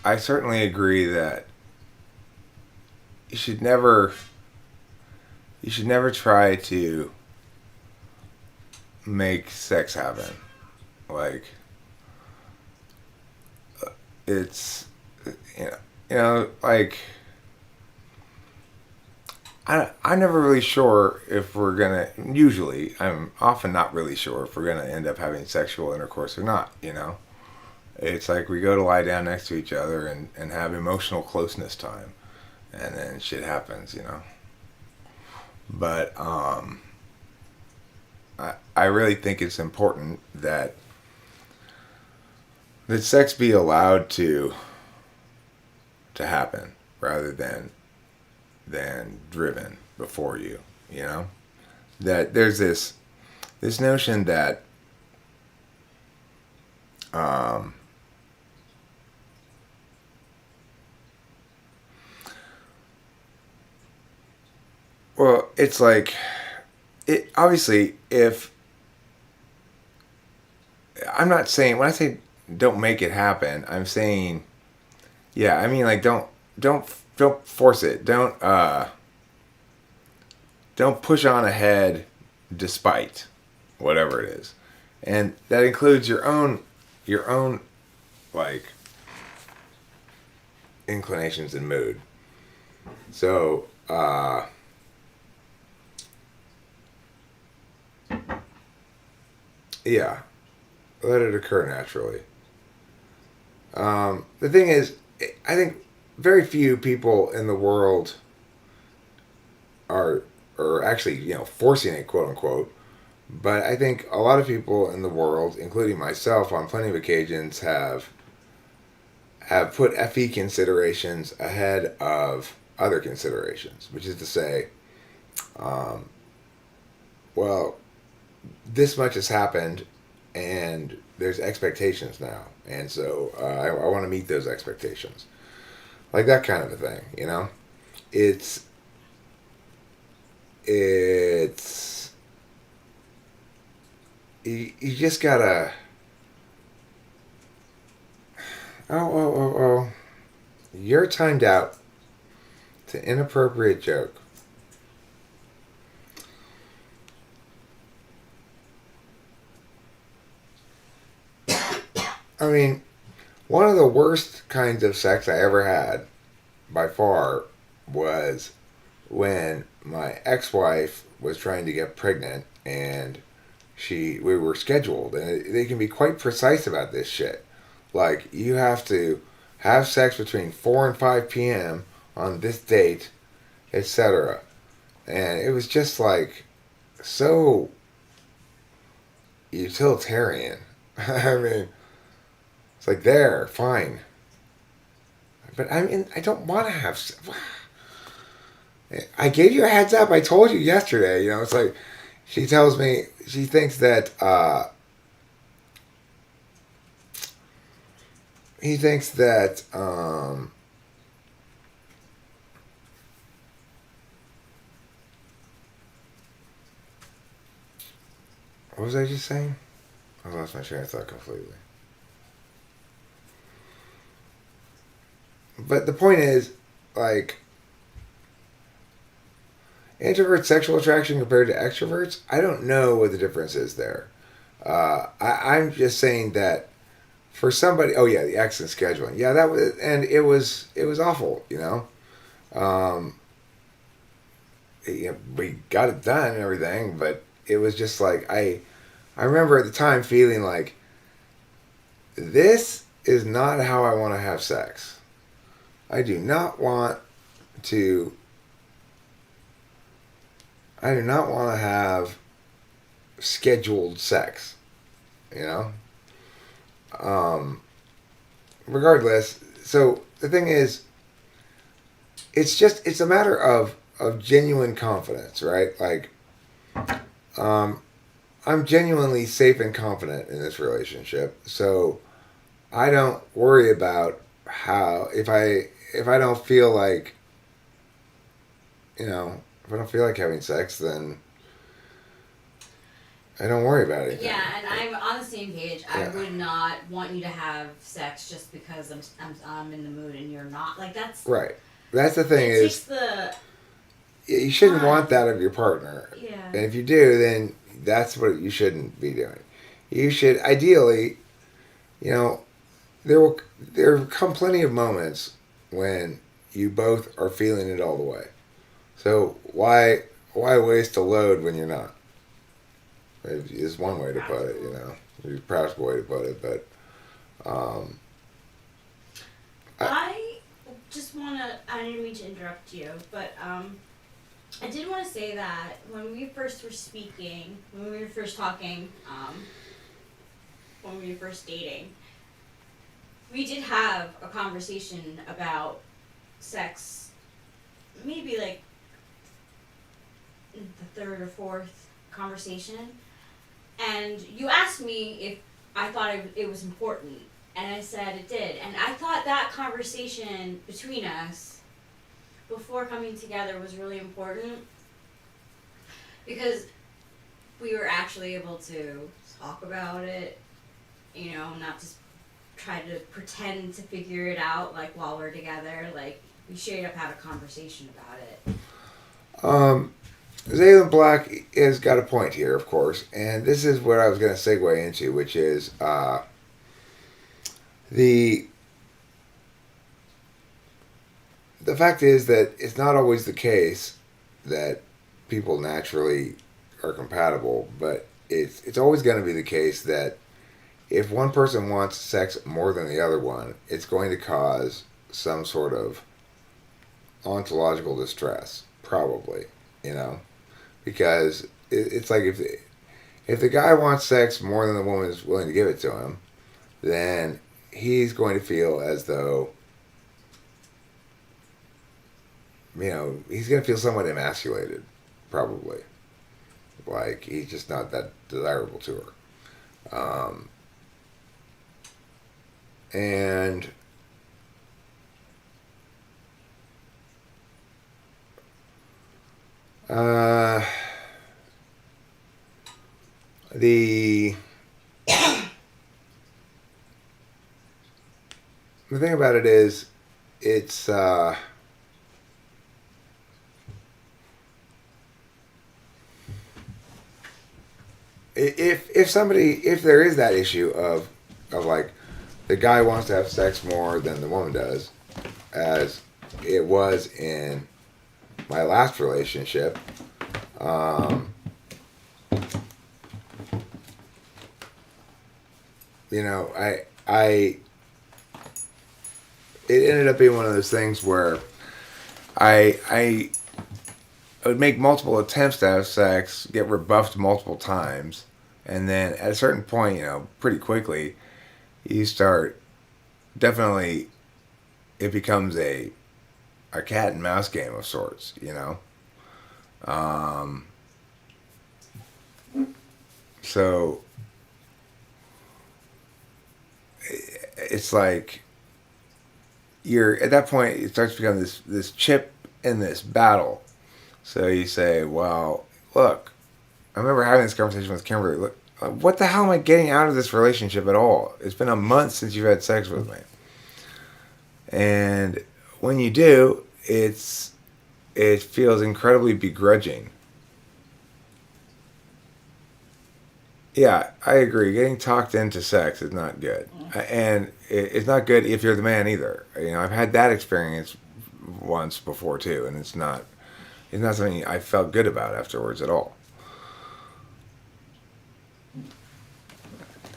I certainly agree that you should never try to make sex happen. Like, it's, like, I'm never really sure if we're gonna. Usually, I'm often not really sure if we're gonna end up having sexual intercourse or not. It's like we go to lie down next to each other and have emotional closeness time, and then shit happens. But I really think it's important that sex be allowed to happen rather than driven before you. That there's this notion that well, it's like obviously, if I'm not saying, when I say don't make it happen, I'm saying, yeah, I mean, like, don't force it. Don't push on ahead despite whatever it is. And that includes your own like inclinations and mood. So, yeah, let it occur naturally. The thing is, I think very few people in the world are actually, forcing it, quote unquote. But I think a lot of people in the world, including myself, on plenty of occasions, have put FE considerations ahead of other considerations, which is to say, well, this much has happened, and there's expectations now, and so I want to meet those expectations, like that kind of a thing. It's you just gotta. Oh! You're timed out. It's an inappropriate joke. I mean, one of the worst kinds of sex I ever had, by far, was when my ex-wife was trying to get pregnant, and we were scheduled, and they can be quite precise about this shit. Like, you have to have sex between 4 and 5 p.m. on this date, etc. And it was just like so utilitarian. I mean, it's like, there, fine. But I mean, I don't want to have. I gave you a heads up. I told you yesterday. You know, it's like she tells me she thinks that he thinks that what was I just saying? I lost my train of thought completely. But the point is, like, introvert sexual attraction compared to extroverts, I don't know what the difference is there. I'm just saying that for somebody, oh yeah, the X and scheduling, yeah, that was, and it was awful, you know. Um, we got it done and everything, but it was just like I remember at the time feeling like this is not how I want to have sex. I do not want to. I do not want to have scheduled sex, you know? Regardless, so the thing is, it's a matter of genuine confidence, right? Like, um, I'm genuinely safe and confident in this relationship, so I don't worry about how, if I don't feel like, you know, if I don't feel like having sex, then I don't worry about anything. Yeah, and I'm on the same page. I Yeah. would not want you to have sex just because I'm in the mood and you're not. Like, that's Right. That's the thing It takes is, the you shouldn't time. want that of your partner. Yeah. And if you do, then that's what you shouldn't be doing. You should ideally, you know, there will come plenty of moments when you both are feeling it all the way. So why waste a load when you're not? Is one way to put it, you know. It's a practical way to put it, but I just want to, I didn't mean to interrupt you, but I did want to say that when we first were speaking, when we were first talking, when we were first dating, we did have a conversation about sex, maybe like the third or fourth conversation. And you asked me if I thought it was important. And I said it did. And I thought that conversation between us before coming together was really important because we were actually able to talk about it, you know, not just try to pretend to figure it out like while we're together. Like, we straight up had a conversation about it. Zaylen Black has got a point here, of course, and this is what I was going to segue into, which is the fact is that it's not always the case that people naturally are compatible, but it's always going to be the case that if one person wants sex more than the other one, it's going to cause some sort of ontological distress, probably, you know, because it's like if the guy wants sex more than the woman is willing to give it to him, then he's going to feel as though, you know, he's going to feel somewhat emasculated, probably. Like, he's just not that desirable to her. And the thing about it is, it's if there is that issue of like the guy wants to have sex more than the woman does, as it was in my last relationship, you know, it ended up being one of those things where I would make multiple attempts to have sex, get rebuffed multiple times, and then at a certain point, you know, pretty quickly, you start, definitely, it becomes a a cat and mouse game of sorts, you know. So it's like you're at that point. It starts to become this chip in this battle. So you say, well, look, I remember having this conversation with Kimberly. Look, what the hell am I getting out of this relationship at all? It's been a month since you've had sex with me. And when you do, it feels incredibly begrudging. Yeah, I agree. Getting talked into sex is not good. And it's not good if you're the man either. You know, I've had that experience once before too, and it's not something I felt good about afterwards at all.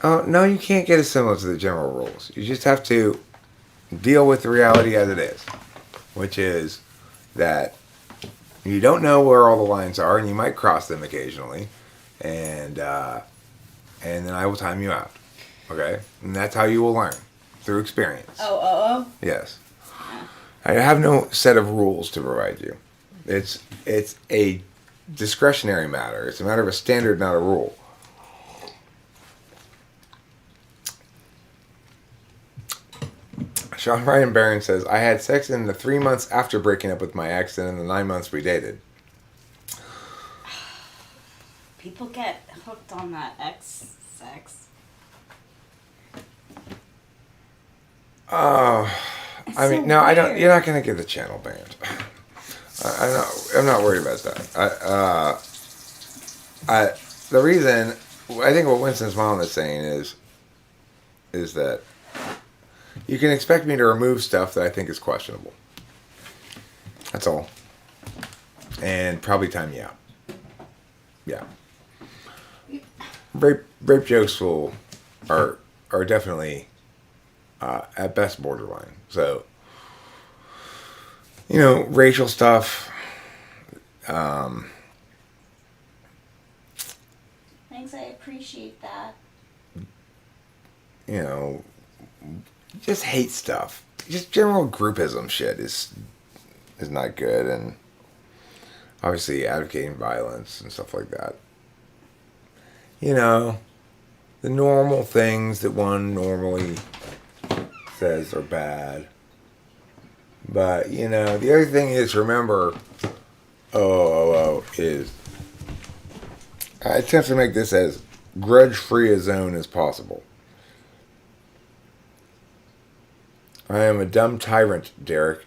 Oh, no, you can't get assimilate to the general rules. You just have to deal with the reality as it is, which is that you don't know where all the lines are, and you might cross them occasionally, and then I will time you out. Okay, and that's how you will learn through experience. Oh. Yes, I have no set of rules to provide you. It's a discretionary matter. It's a matter of a standard, not a rule. Sean Ryan Barron says, I had sex in the 3 months after breaking up with my ex and in the 9 months we dated. People get hooked on that ex sex. Oh, I mean, so no, I don't. weird. You're not going to get the channel banned. I'm not worried about that. The reason I think what Winston's mom is saying is that you can expect me to remove stuff that I think is questionable. That's all. And probably time you out. Yeah. Rape jokes are definitely at best borderline. So, you know, racial stuff. Thanks, I appreciate that. You know, just hate stuff. Just general groupism shit is not good, and obviously advocating violence and stuff like that. You know, the normal things that one normally says are bad. But, you know, the other thing is, remember, is I attempt to make this as grudge-free a zone as possible. I am a dumb tyrant, Derek.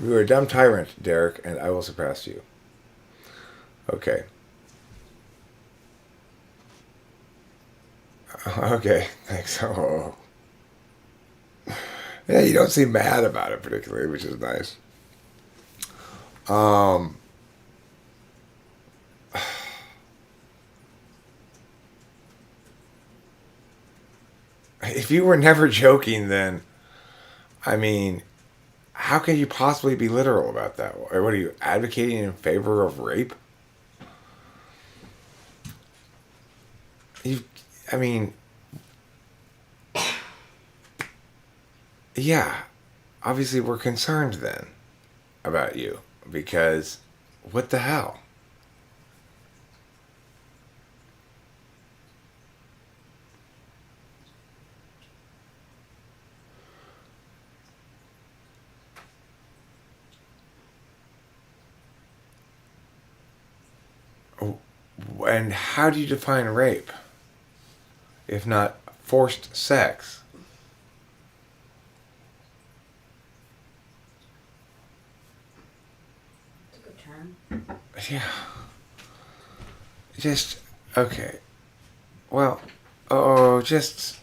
You are a dumb tyrant, Derek, and I will surpass you. Okay. Okay, thanks. Oh. Yeah, you don't seem mad about it particularly, which is nice. If you were never joking, then, I mean, how can you possibly be literal about that? What are you advocating in favor of rape? I mean, yeah, obviously we're concerned then about you because what the hell? And how do you define rape? If not forced sex? It's a good term. Yeah. Just, okay. Well, just...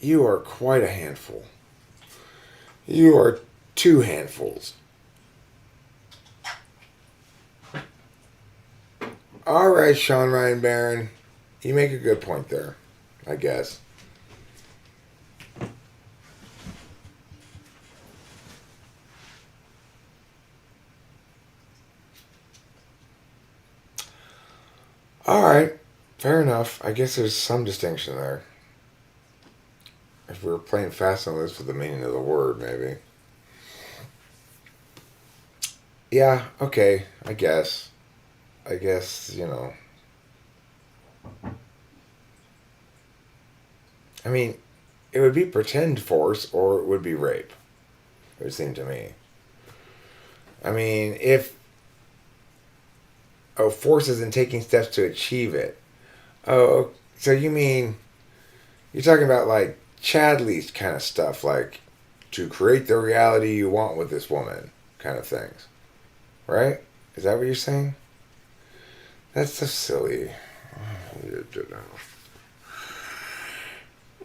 You are quite a handful. You are two handfuls. All right, Sean Ryan Barron. You make a good point there, I guess. All right, fair enough. I guess there's some distinction there. If we were playing fast and loose with the meaning of the word, maybe. Yeah, okay, I guess. I guess, I mean, it would be pretend force or it would be rape. It would seem to me. I mean, if force isn't taking steps to achieve it. Oh, so you mean you're talking about like Chadley's kind of stuff, like to create the reality you want with this woman, kind of things, right? Is that what you're saying? That's so silly.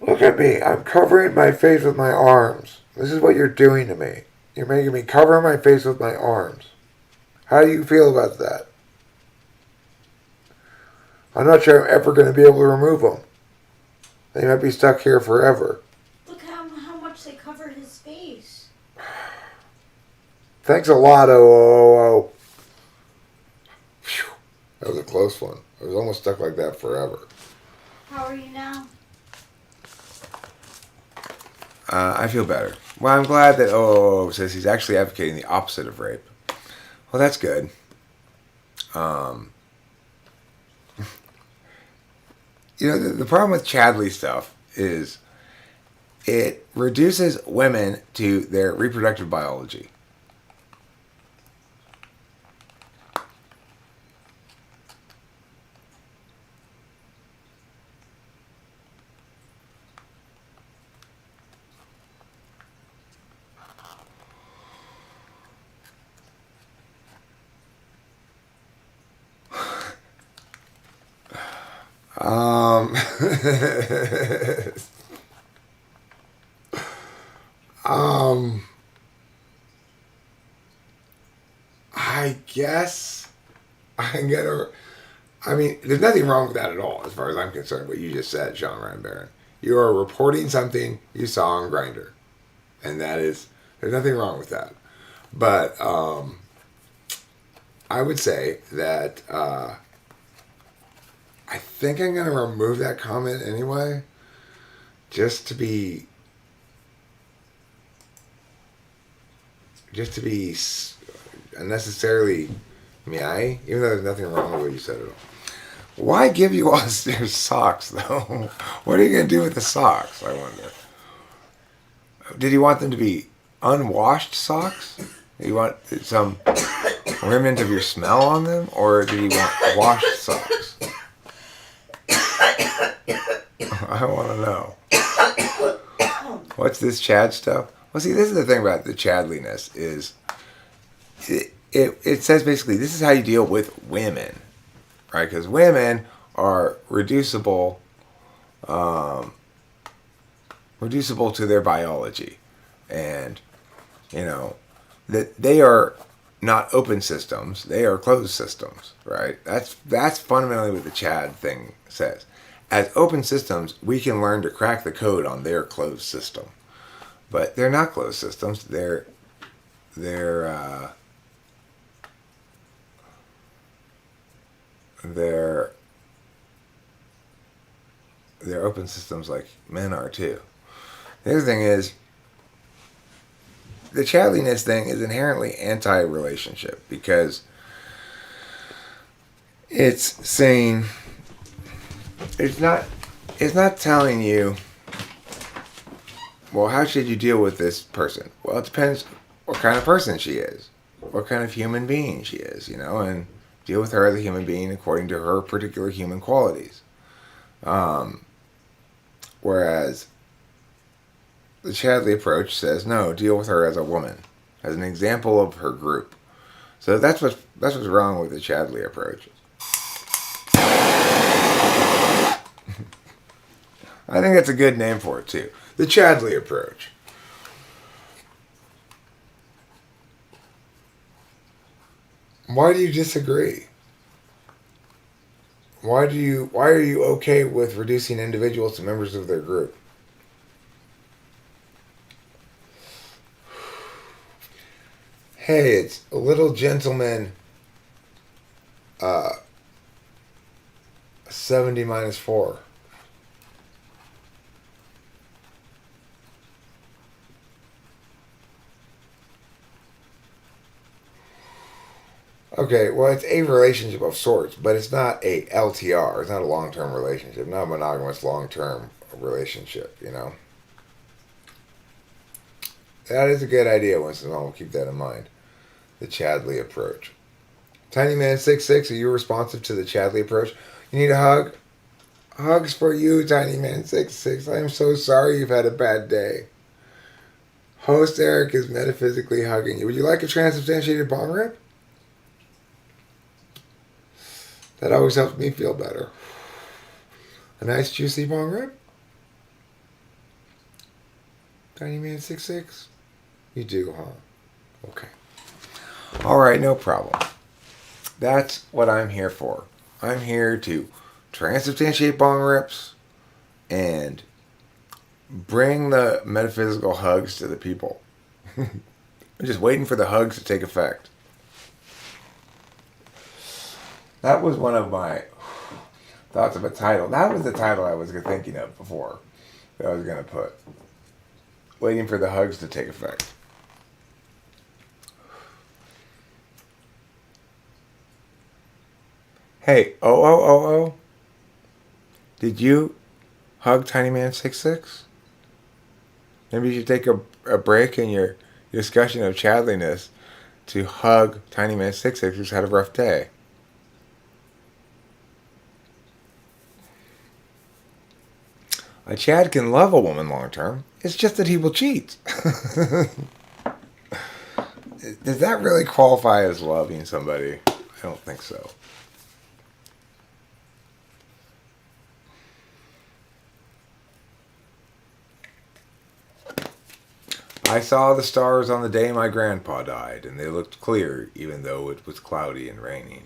Look at me. I'm covering my face with my arms. This is what you're doing to me. You're making me cover my face with my arms. How do you feel about that? I'm not sure I'm ever going to be able to remove them. They might be stuck here forever. Look how much they cover his face. Thanks a lot, oh. Phew. That was a close one. I was almost stuck like that forever. How are you now? I feel better. Well, I'm glad that says he's actually advocating the opposite of rape. Well, that's good. The problem with Chadley stuff is it reduces women to their reproductive biology. Um, I guess I'm gonna. I mean, there's nothing wrong with that at all, as far as I'm concerned. What you just said, Sean Ryan Barron, you are reporting something you saw on Grindr, and there's nothing wrong with that. But I would say that I think I'm gonna remove that comment anyway, just to be unnecessarily meow, even though there's nothing wrong with what you said at all. Why give you all your socks, though? What are you going to do with the socks, I wonder? Did you want them to be unwashed socks? Do you want some remnant of your smell on them? Or do you want washed socks? I want to know. What's this Chad stuff? Well, see, this is the thing about the Chadliness is it says basically this is how you deal with women, right? Because women are reducible to their biology, and that they are not open systems; they are closed systems, right? That's fundamentally what the Chad thing says. As open systems, we can learn to crack the code on their closed system. But they're not closed systems. They're open systems like men are too. The other thing is, the Chadliness thing is inherently anti-relationship because it's saying it's not telling you, well, how should you deal with this person? Well, it depends what kind of person she is, what kind of human being she is, and deal with her as a human being according to her particular human qualities. Whereas the Chadley approach says, no, deal with her as a woman, as an example of her group. So that's what's wrong with the Chadley approach. I think that's a good name for it too. The Chadley approach. Why do you disagree? Why are you okay with reducing individuals to members of their group? Hey, it's a little gentleman 70 minus 4. Okay, well, it's a relationship of sorts, but it's not a LTR. It's not a long-term relationship, not a monogamous long-term relationship. That is a good idea, Winston. We'll keep that in mind. The Chadley approach. Tiny Man 66, are you responsive to the Chadley approach? You need a hug? Hugs for you, Tiny Man 66. I am so sorry you've had a bad day. Host Eric is metaphysically hugging you. Would you like a transubstantiated bong rip? That always helps me feel better. A nice juicy bong rip? Tiny Man 66? You do, huh? Okay. Alright, no problem. That's what I'm here for. I'm here to transubstantiate bong rips and bring the metaphysical hugs to the people. I'm just waiting for the hugs to take effect. That was one of my thoughts of a title. That was the title I was thinking of before that I was going to put. Waiting for the hugs to take effect. Hey, oh. Did you hug Tiny Man 66? Maybe you should take a break in your discussion of chadliness to hug Tiny Man 66 who's had a rough day. A Chad can love a woman long term. It's just that he will cheat. Does that really qualify as loving somebody? I don't think so. I saw the stars on the day my grandpa died, and they looked clear, even though it was cloudy and raining.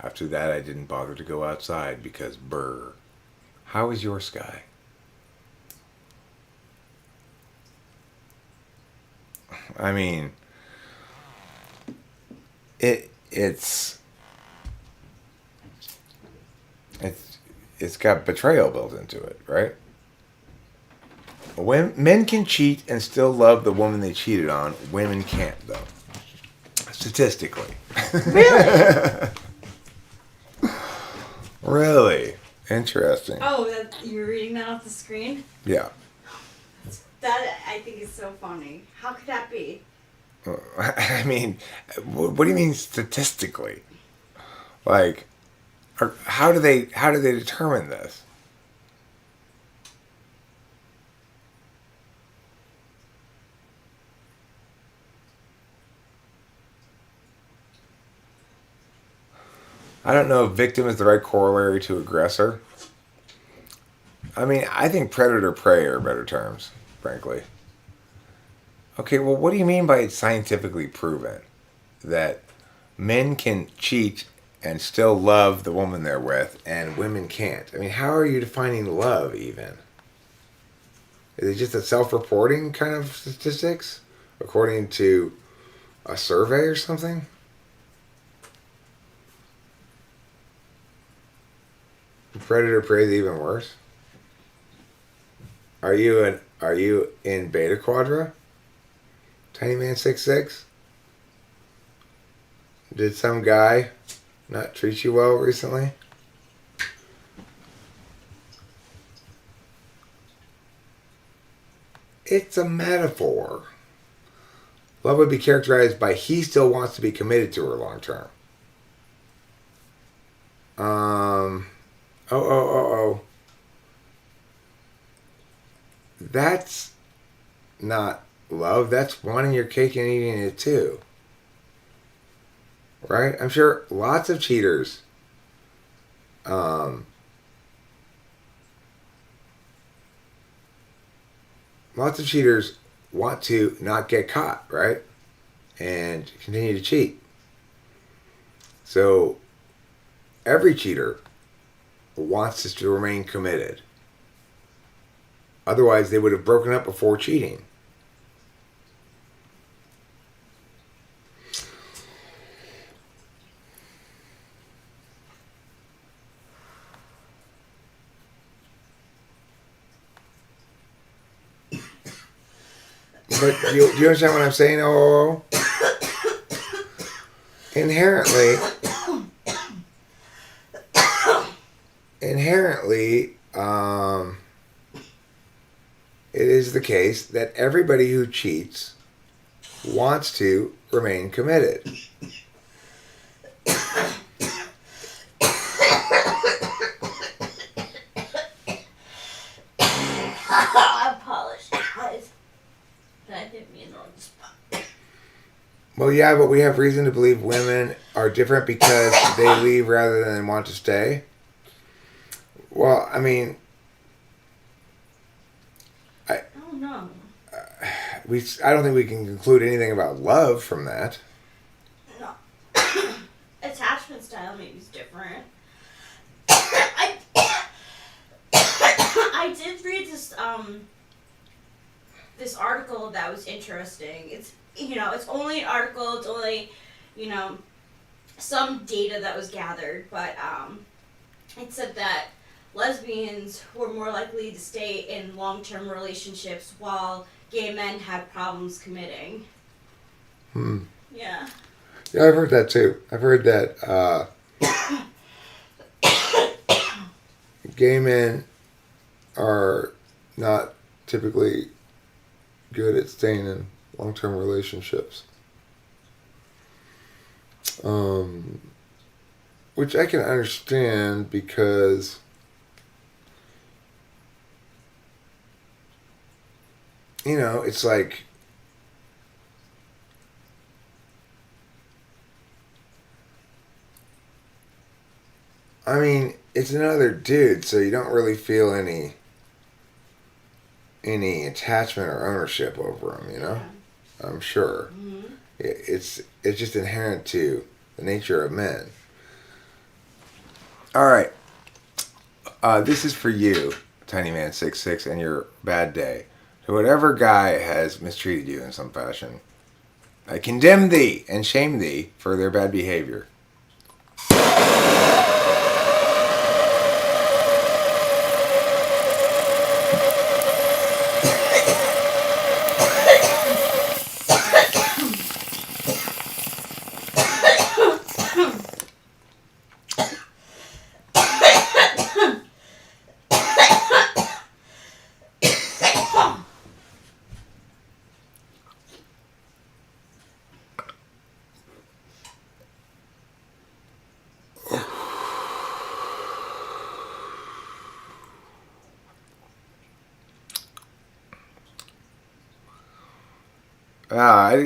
After that, I didn't bother to go outside because brr. How is your sky? I mean, it's got betrayal built into it, right? Men can cheat and still love the woman they cheated on. Women can't, though. Statistically. Really? Really? Interesting. Oh, you're reading that off the screen? Yeah. That I think is so funny. How could that be? I mean, what do you mean statistically? Like, how do they determine this? I don't know if victim is the right corollary to aggressor. I mean, I think predator-prey are better terms, frankly. Okay, well, what do you mean by it's scientifically proven that men can cheat and still love the woman they're with and women can't? I mean, how are you defining love, even? Is it just a self-reporting kind of statistics, according to a survey or something? Predator prey is even worse. Are you in Beta Quadra? Tiny Man 66? Did some guy not treat you well recently? It's a metaphor. Love would be characterized by he still wants to be committed to her long term. Oh. That's not love. That's wanting your cake and eating it too. Right? I'm sure lots of cheaters want to not get caught, right? And continue to cheat. So every cheater wants us to remain committed. Otherwise, they would have broken up before cheating. But do you understand what I'm saying? Oh. inherently, it is the case that everybody who cheats wants to remain committed. I apologize. That hit me in the wrong spot. Well, yeah, but we have reason to believe women are different because they leave rather than want to stay. Well, I mean, Oh no. I don't think we can conclude anything about love from that. No. Attachment style maybe is different. I I did read this article that was interesting. It's only an article, it's only, some data that was gathered, but it said that lesbians were more likely to stay in long-term relationships while gay men had problems committing. Yeah. Yeah, I've heard that too. I've heard that gay men are not typically good at staying in long-term relationships. Which I can understand because it's like I mean, it's another dude, so you don't really feel any attachment or ownership over him, I'm sure. Mm-hmm. It's just inherent to the nature of men. All right. This is for you, Tiny Man 66, and your bad day. To whatever guy has mistreated you in some fashion, I condemn thee and shame thee for their bad behavior.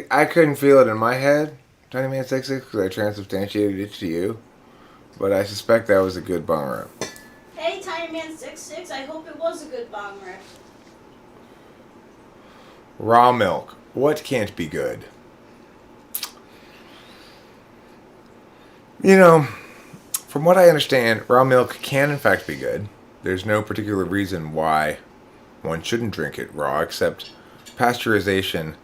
I couldn't feel it in my head, Tiny Man 66, because I transubstantiated it to you. But I suspect that was a good bong rip. Hey, Tiny Man 66, I hope it was a good bong rip. Raw milk. What can't be good? From what I understand, raw milk can in fact be good. There's no particular reason why one shouldn't drink it raw, except pasteurization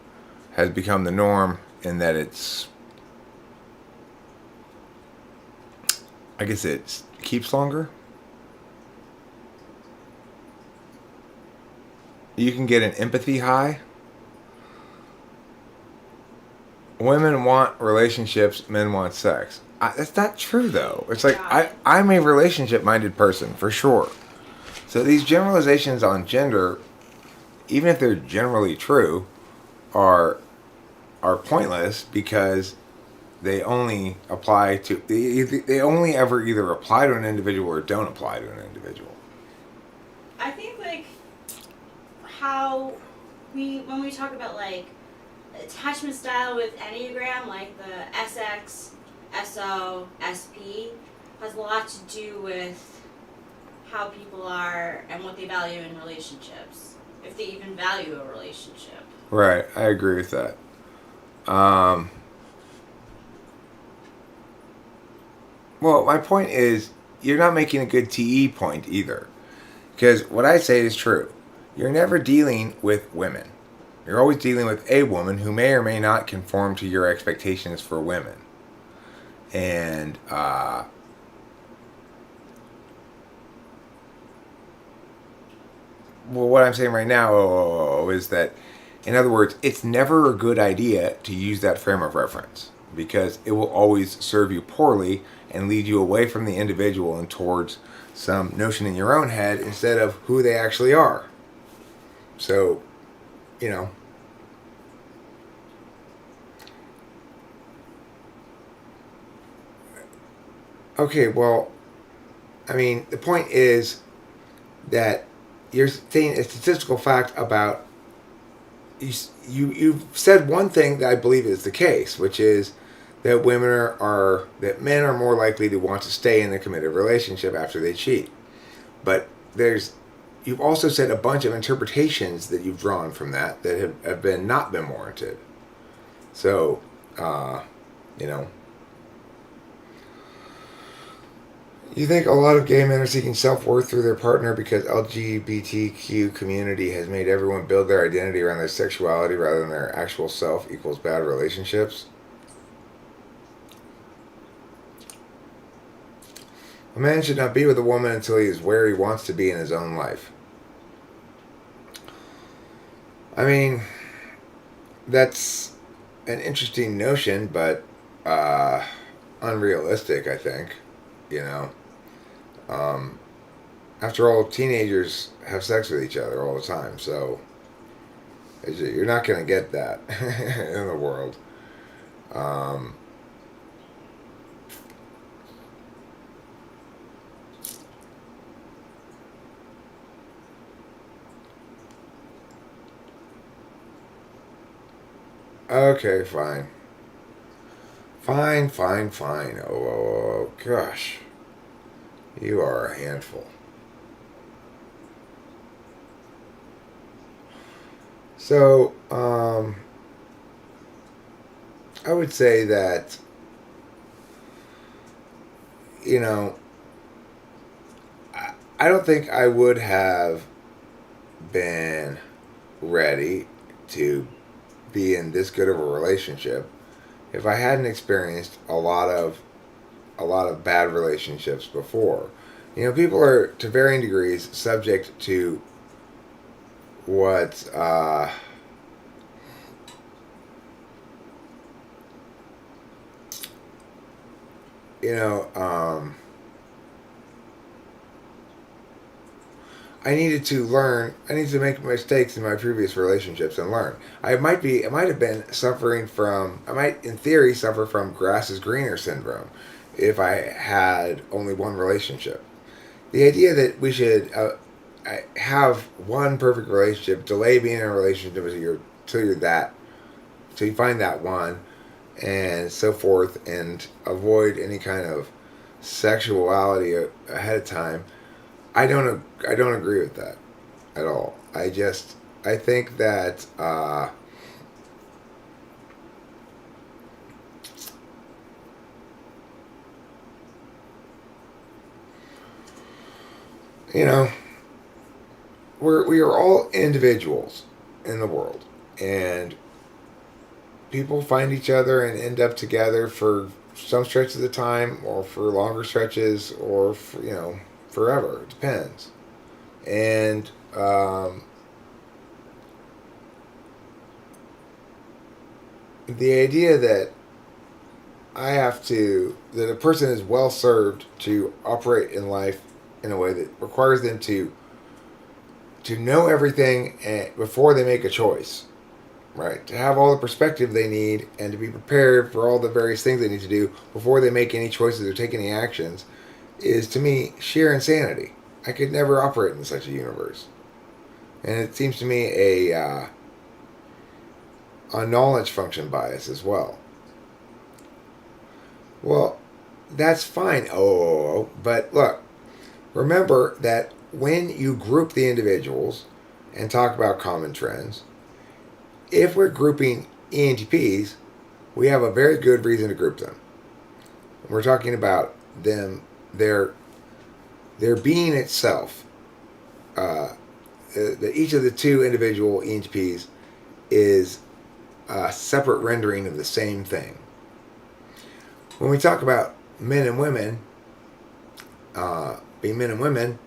has become the norm in that I guess it keeps longer. You can get an empathy high. Women want relationships, men want sex. That's not true, though. It's like, I'm a relationship-minded person, for sure. So these generalizations on gender, even if they're generally true, are pointless because they only apply to... They only ever either apply to an individual or don't apply to an individual. I think, how when we talk about, attachment style with Enneagram, the SX, SO, SP, has a lot to do with how people are and what they value in relationships, if they even value a relationship. Right, I agree with that. Well, my point is, you're not making a good TE point either. Because what I say is true. You're never dealing with women. You're always dealing with a woman who may or may not conform to your expectations for women. And, well, what I'm saying right now is that, in other words, it's never a good idea to use that frame of reference. because it will always serve you poorly and lead you away from the individual and towards some notion in your own head instead of who they actually are. So, you know, okay, well, I mean, the point is that you're saying a statistical fact about you've said one thing that I believe is the case, which is that that men are more likely to want to stay in a committed relationship after they cheat. But you've also said a bunch of interpretations that you've drawn from that have not been warranted. So, you know, you think a lot of gay men are seeking self-worth through their partner because LGBTQ community has made everyone build their identity around their sexuality rather than their actual self equals bad relationships? A man should not be with a woman until he is where he wants to be in his own life. I mean, that's an interesting notion, but unrealistic, I think. You know, after all, teenagers have sex with each other all the time, so you're not going to get that in the world. Okay, fine. Fine. Oh, gosh. You are a handful. So, I would say that, you know, I don't think I would have been ready to be in this good of a relationship if I hadn't experienced a lot of bad relationships before. You know, people are to varying degrees subject to what you know. I needed to learn. I needed to make mistakes in my previous relationships and learn. I might have been suffering from. I might, in theory, suffer from grass is greener syndrome if I had only one relationship. The idea that we should have one perfect relationship, delay being in a relationship till you find that one, and so forth, and avoid any kind of sexuality ahead of time. I don't agree with that at all. I think that you know, we are all individuals in the world, and people find each other and end up together for some stretches of the time, or for longer stretches, or for, you know, forever. It depends. And the idea that that a person is well served to operate in life in a way that requires them to know everything before they make a choice, right? To have all the perspective they need and to be prepared for all the various things they need to do before they make any choices or take any actions is, to me, sheer insanity. I could never operate in such a universe. And it seems to me a knowledge function bias as well. Well, that's fine. But look, remember that when you group the individuals and talk about common trends, if we're grouping ENTPs, we have a very good reason to group them. We're talking about them, their being itself. Each of the two individual ENTPs is a separate rendering of the same thing. When we talk about men and women, being men and women,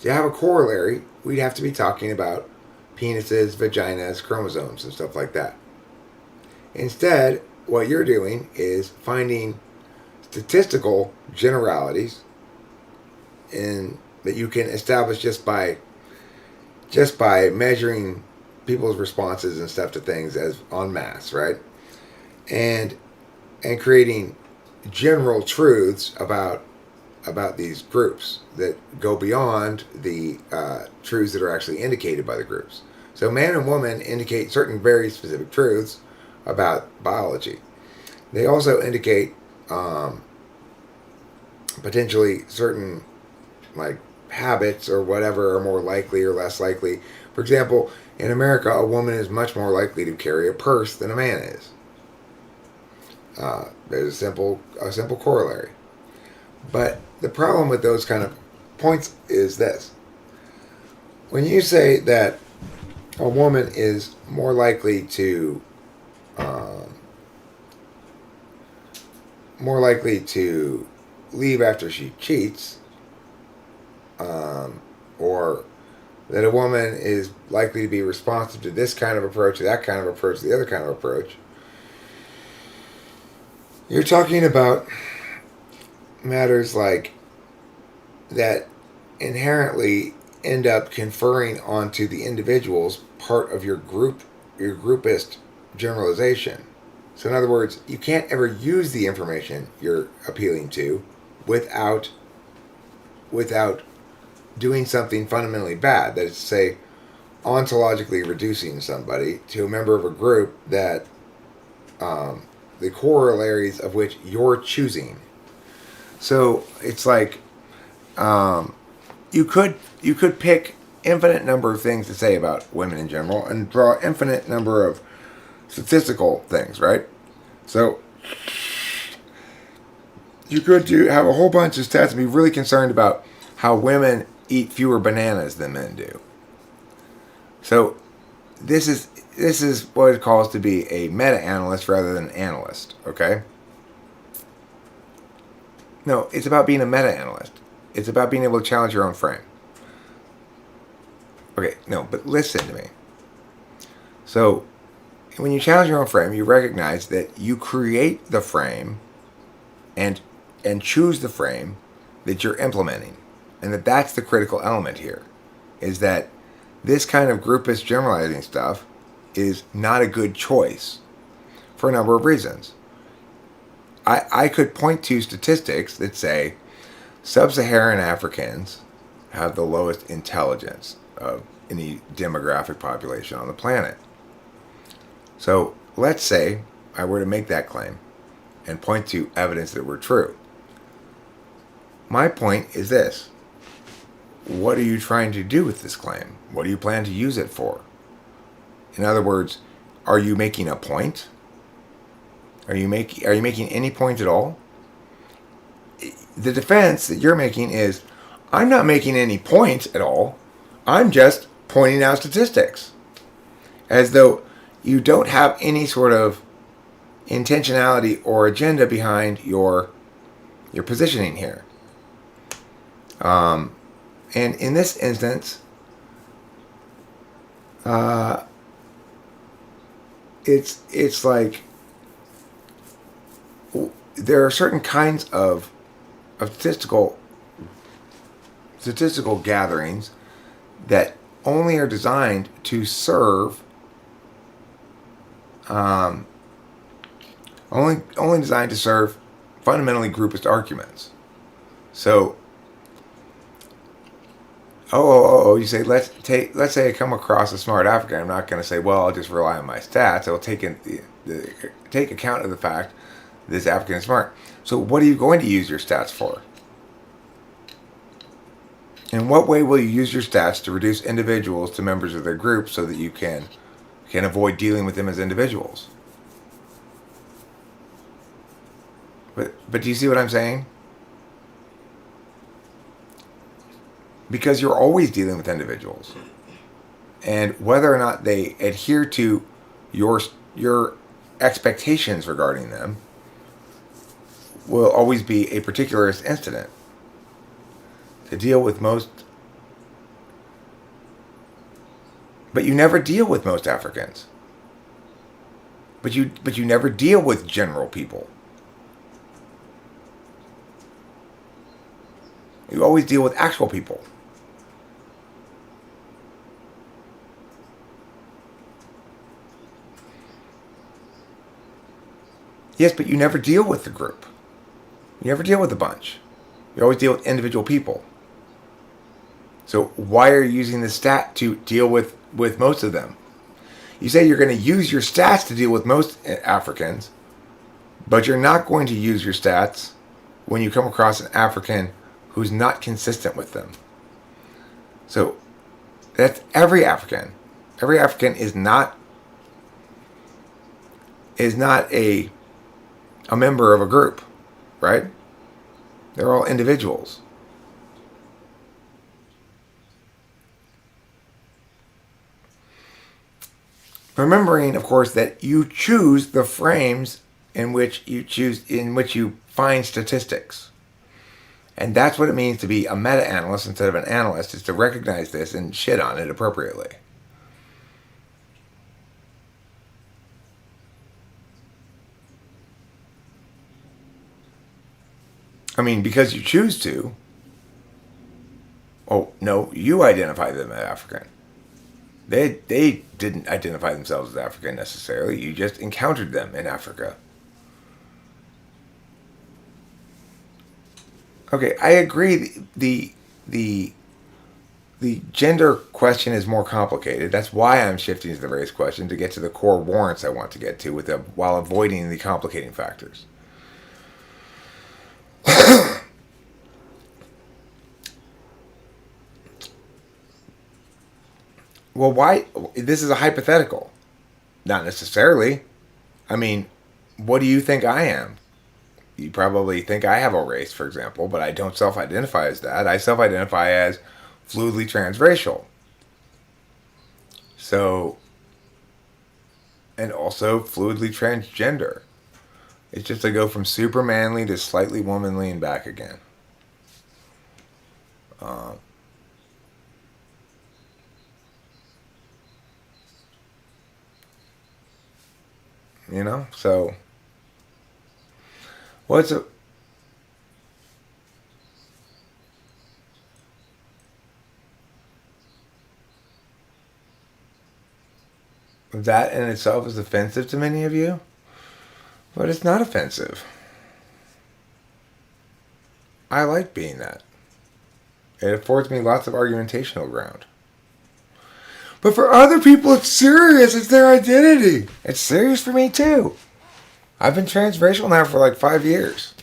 to have a corollary, we'd have to be talking about penises, vaginas, chromosomes, and stuff like that. Instead, what you're doing is finding statistical generalities in that you can establish just by measuring people's responses and stuff to things as en masse, right? And creating general truths about these groups that go beyond the truths that are actually indicated by the groups. So man and woman indicate certain very specific truths about biology. They also indicate potentially certain like habits or whatever are more likely or less likely. For example, in America, a woman is much more likely to carry a purse than a man is. There's a simple corollary. But the problem with those kind of points is this: when you say that a woman is more likely to leave after she cheats, or that a woman is likely to be responsive to this kind of approach, that kind of approach, the other kind of approach, you're talking about matters like that inherently end up conferring onto the individuals part of your groupist generalization. So in other words, you can't ever use the information you're appealing to without doing something fundamentally bad. That is to say, ontologically reducing somebody to a member of a group that the corollaries of which you're choosing. So it's like you could pick infinite number of things to say about women in general and draw infinite number of statistical things, right? So you could have a whole bunch of stats and be really concerned about how women eat fewer bananas than men do. So this is what it calls to be a meta-analyst rather than an analyst, okay? No, it's about being a meta-analyst. It's about being able to challenge your own frame. Okay, no, but listen to me. So when you challenge your own frame, you recognize that you create the frame and choose the frame that you're implementing. And that's the critical element here, is that this kind of groupist generalizing stuff is not a good choice for a number of reasons. I could point to statistics that say sub-Saharan Africans have the lowest intelligence of any demographic population on the planet. So let's say I were to make that claim and point to evidence that were true. My point is this: what are you trying to do with this claim? What do you plan to use it for? In other words, are you making a point? Are you making any point at all? The defense that you're making is, I'm not making any point at all. I'm just pointing out statistics. As though you don't have any sort of intentionality or agenda behind your positioning here. And in this instance, it's like there are certain kinds of statistical gatherings that only are designed to serve only designed to serve fundamentally groupist arguments. So you say, let's say I come across a smart African. I'm not going to say, well, I'll just rely on my stats. I'll take account of the fact this African is smart. So what are you going to use your stats for? In what way will you use your stats to reduce individuals to members of their group so that you can avoid dealing with them as individuals? But do you see what I'm saying? Because you're always dealing with individuals. And whether or not they adhere to your expectations regarding them will always be a particularist incident. To deal with most, but you never deal with most Africans. But you never deal with general people. You always deal with actual people. Yes, but you never deal with the group. You never deal with the bunch. You always deal with individual people. So why are you using the stat to deal with most of them? You say you're going to use your stats to deal with most Africans, but you're not going to use your stats when you come across an African who's not consistent with them. So that's every African. Every African is not a member of a group, right? They're all individuals. Remembering, of course, that you choose the frames in which you find statistics. And that's what it means to be a meta-analyst instead of an analyst, is to recognize this and shit on it appropriately. I mean, because you choose to. Oh, no, you identify them as African. They didn't identify themselves as African necessarily. You just encountered them in Africa. Okay, I agree. The gender question is more complicated. That's why I'm shifting to the race question, to get to the core warrants I want to get to while avoiding the complicating factors. Well, why? This is a hypothetical. Not necessarily. I mean, what do you think I am? You probably think I have a race, for example, but I don't self-identify as that. I self-identify as fluidly transracial. So, and also fluidly transgender. It's just I go from super manly to slightly womanly and back again. You know, so what's a that in itself is offensive to many of you, but it's not offensive. I like being that. It affords me lots of argumentational ground. But for other people, it's serious. It's their identity. It's serious for me, too. I've been transracial now for like 5 years.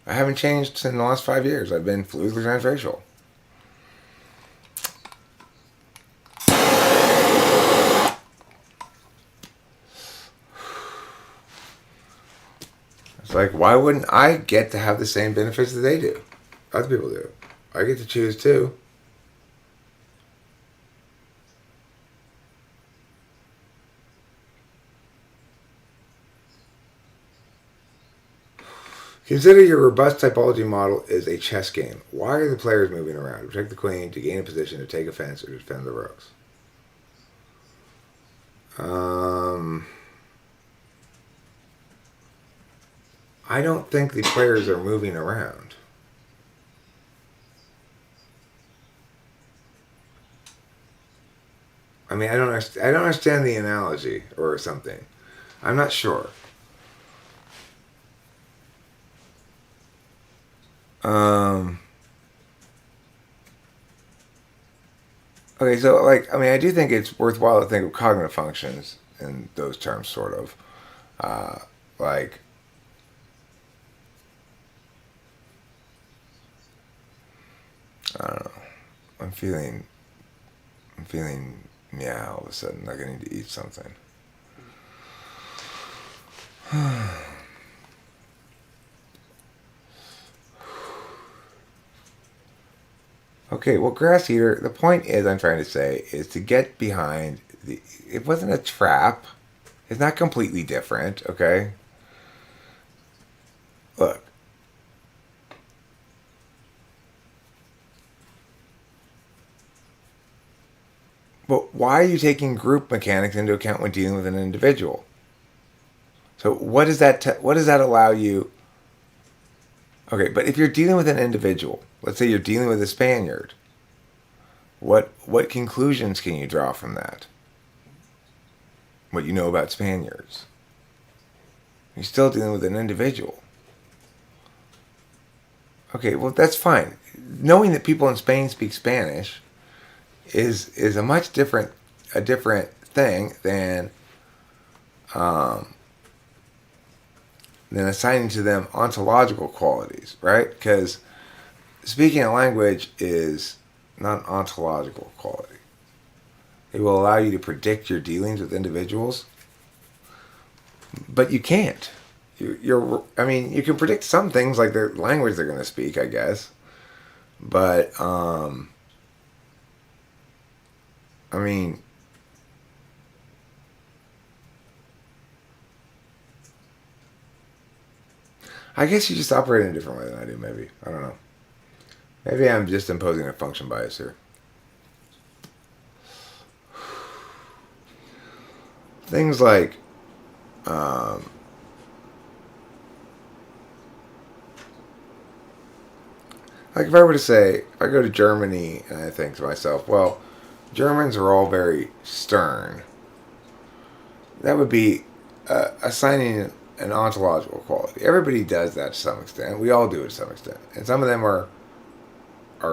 I haven't changed in the last 5 years. I've been fluidly transracial. It's like, why wouldn't I get to have the same benefits that they do? Other people do. I get to choose, too. Consider your robust typology model is a chess game. Why are the players moving around? To protect the queen, to gain a position, to take offense, or to defend the rooks? I don't think the players are moving around. I mean, I don't understand the analogy or something. I'm not sure. Okay, so like, I mean, I do think it's worthwhile to think of cognitive functions in those terms, sort of. Like, I don't know. I'm feeling meow all of a sudden, like I need to eat something. Okay, well, Grass Eater, the point is I'm trying to say is to get behind it wasn't a trap. It's not completely different, okay? Look. But why are you taking group mechanics into account when dealing with an individual? So what does that what does that allow you? Okay, but if you're dealing with an individual, let's say you're dealing with a Spaniard, what conclusions can you draw from that? What you know about Spaniards? You're still dealing with an individual. Okay, well that's fine. Knowing that people in Spain speak Spanish is a much different thing than assigning to them ontological qualities, right? Because speaking a language is not an ontological quality. It will allow you to predict your dealings with individuals, but you can't. I mean, you can predict some things like the language they're going to speak, I guess, but I mean, I guess you just operate in a different way than I do, maybe. I don't know. Maybe I'm just imposing a function bias here. Things like, if I were to say, if I go to Germany and I think to myself, well, Germans are all very stern, that would be assigning an ontological quality. Everybody does that to some extent. We all do it to some extent. And some of them are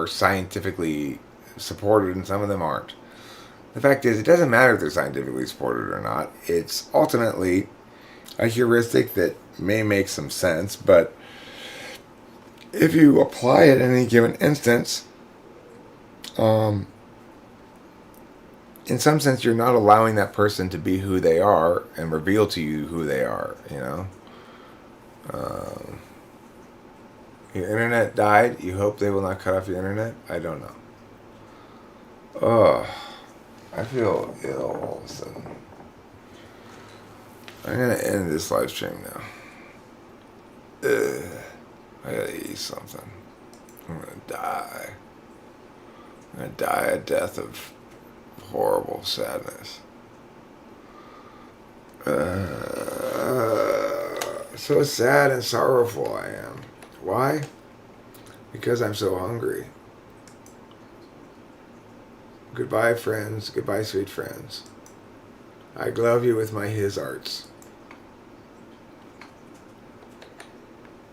scientifically supported and some of them aren't. The fact is, it doesn't matter if they're scientifically supported or not. It's ultimately a heuristic that may make some sense, but if you apply it in any given instance, in some sense, you're not allowing that person to be who they are and reveal to you who they are, you know? Your internet died. You hope they will not cut off your internet? I don't know. Oh, I feel ill all of a sudden. I'm going to end this live stream now. I gotta eat something. I'm gonna die. I'm gonna die a death of horrible sadness. So sad and sorrowful I am. Why? Because I'm so hungry. Goodbye, friends. Goodbye, sweet friends. I glove you with my his arts.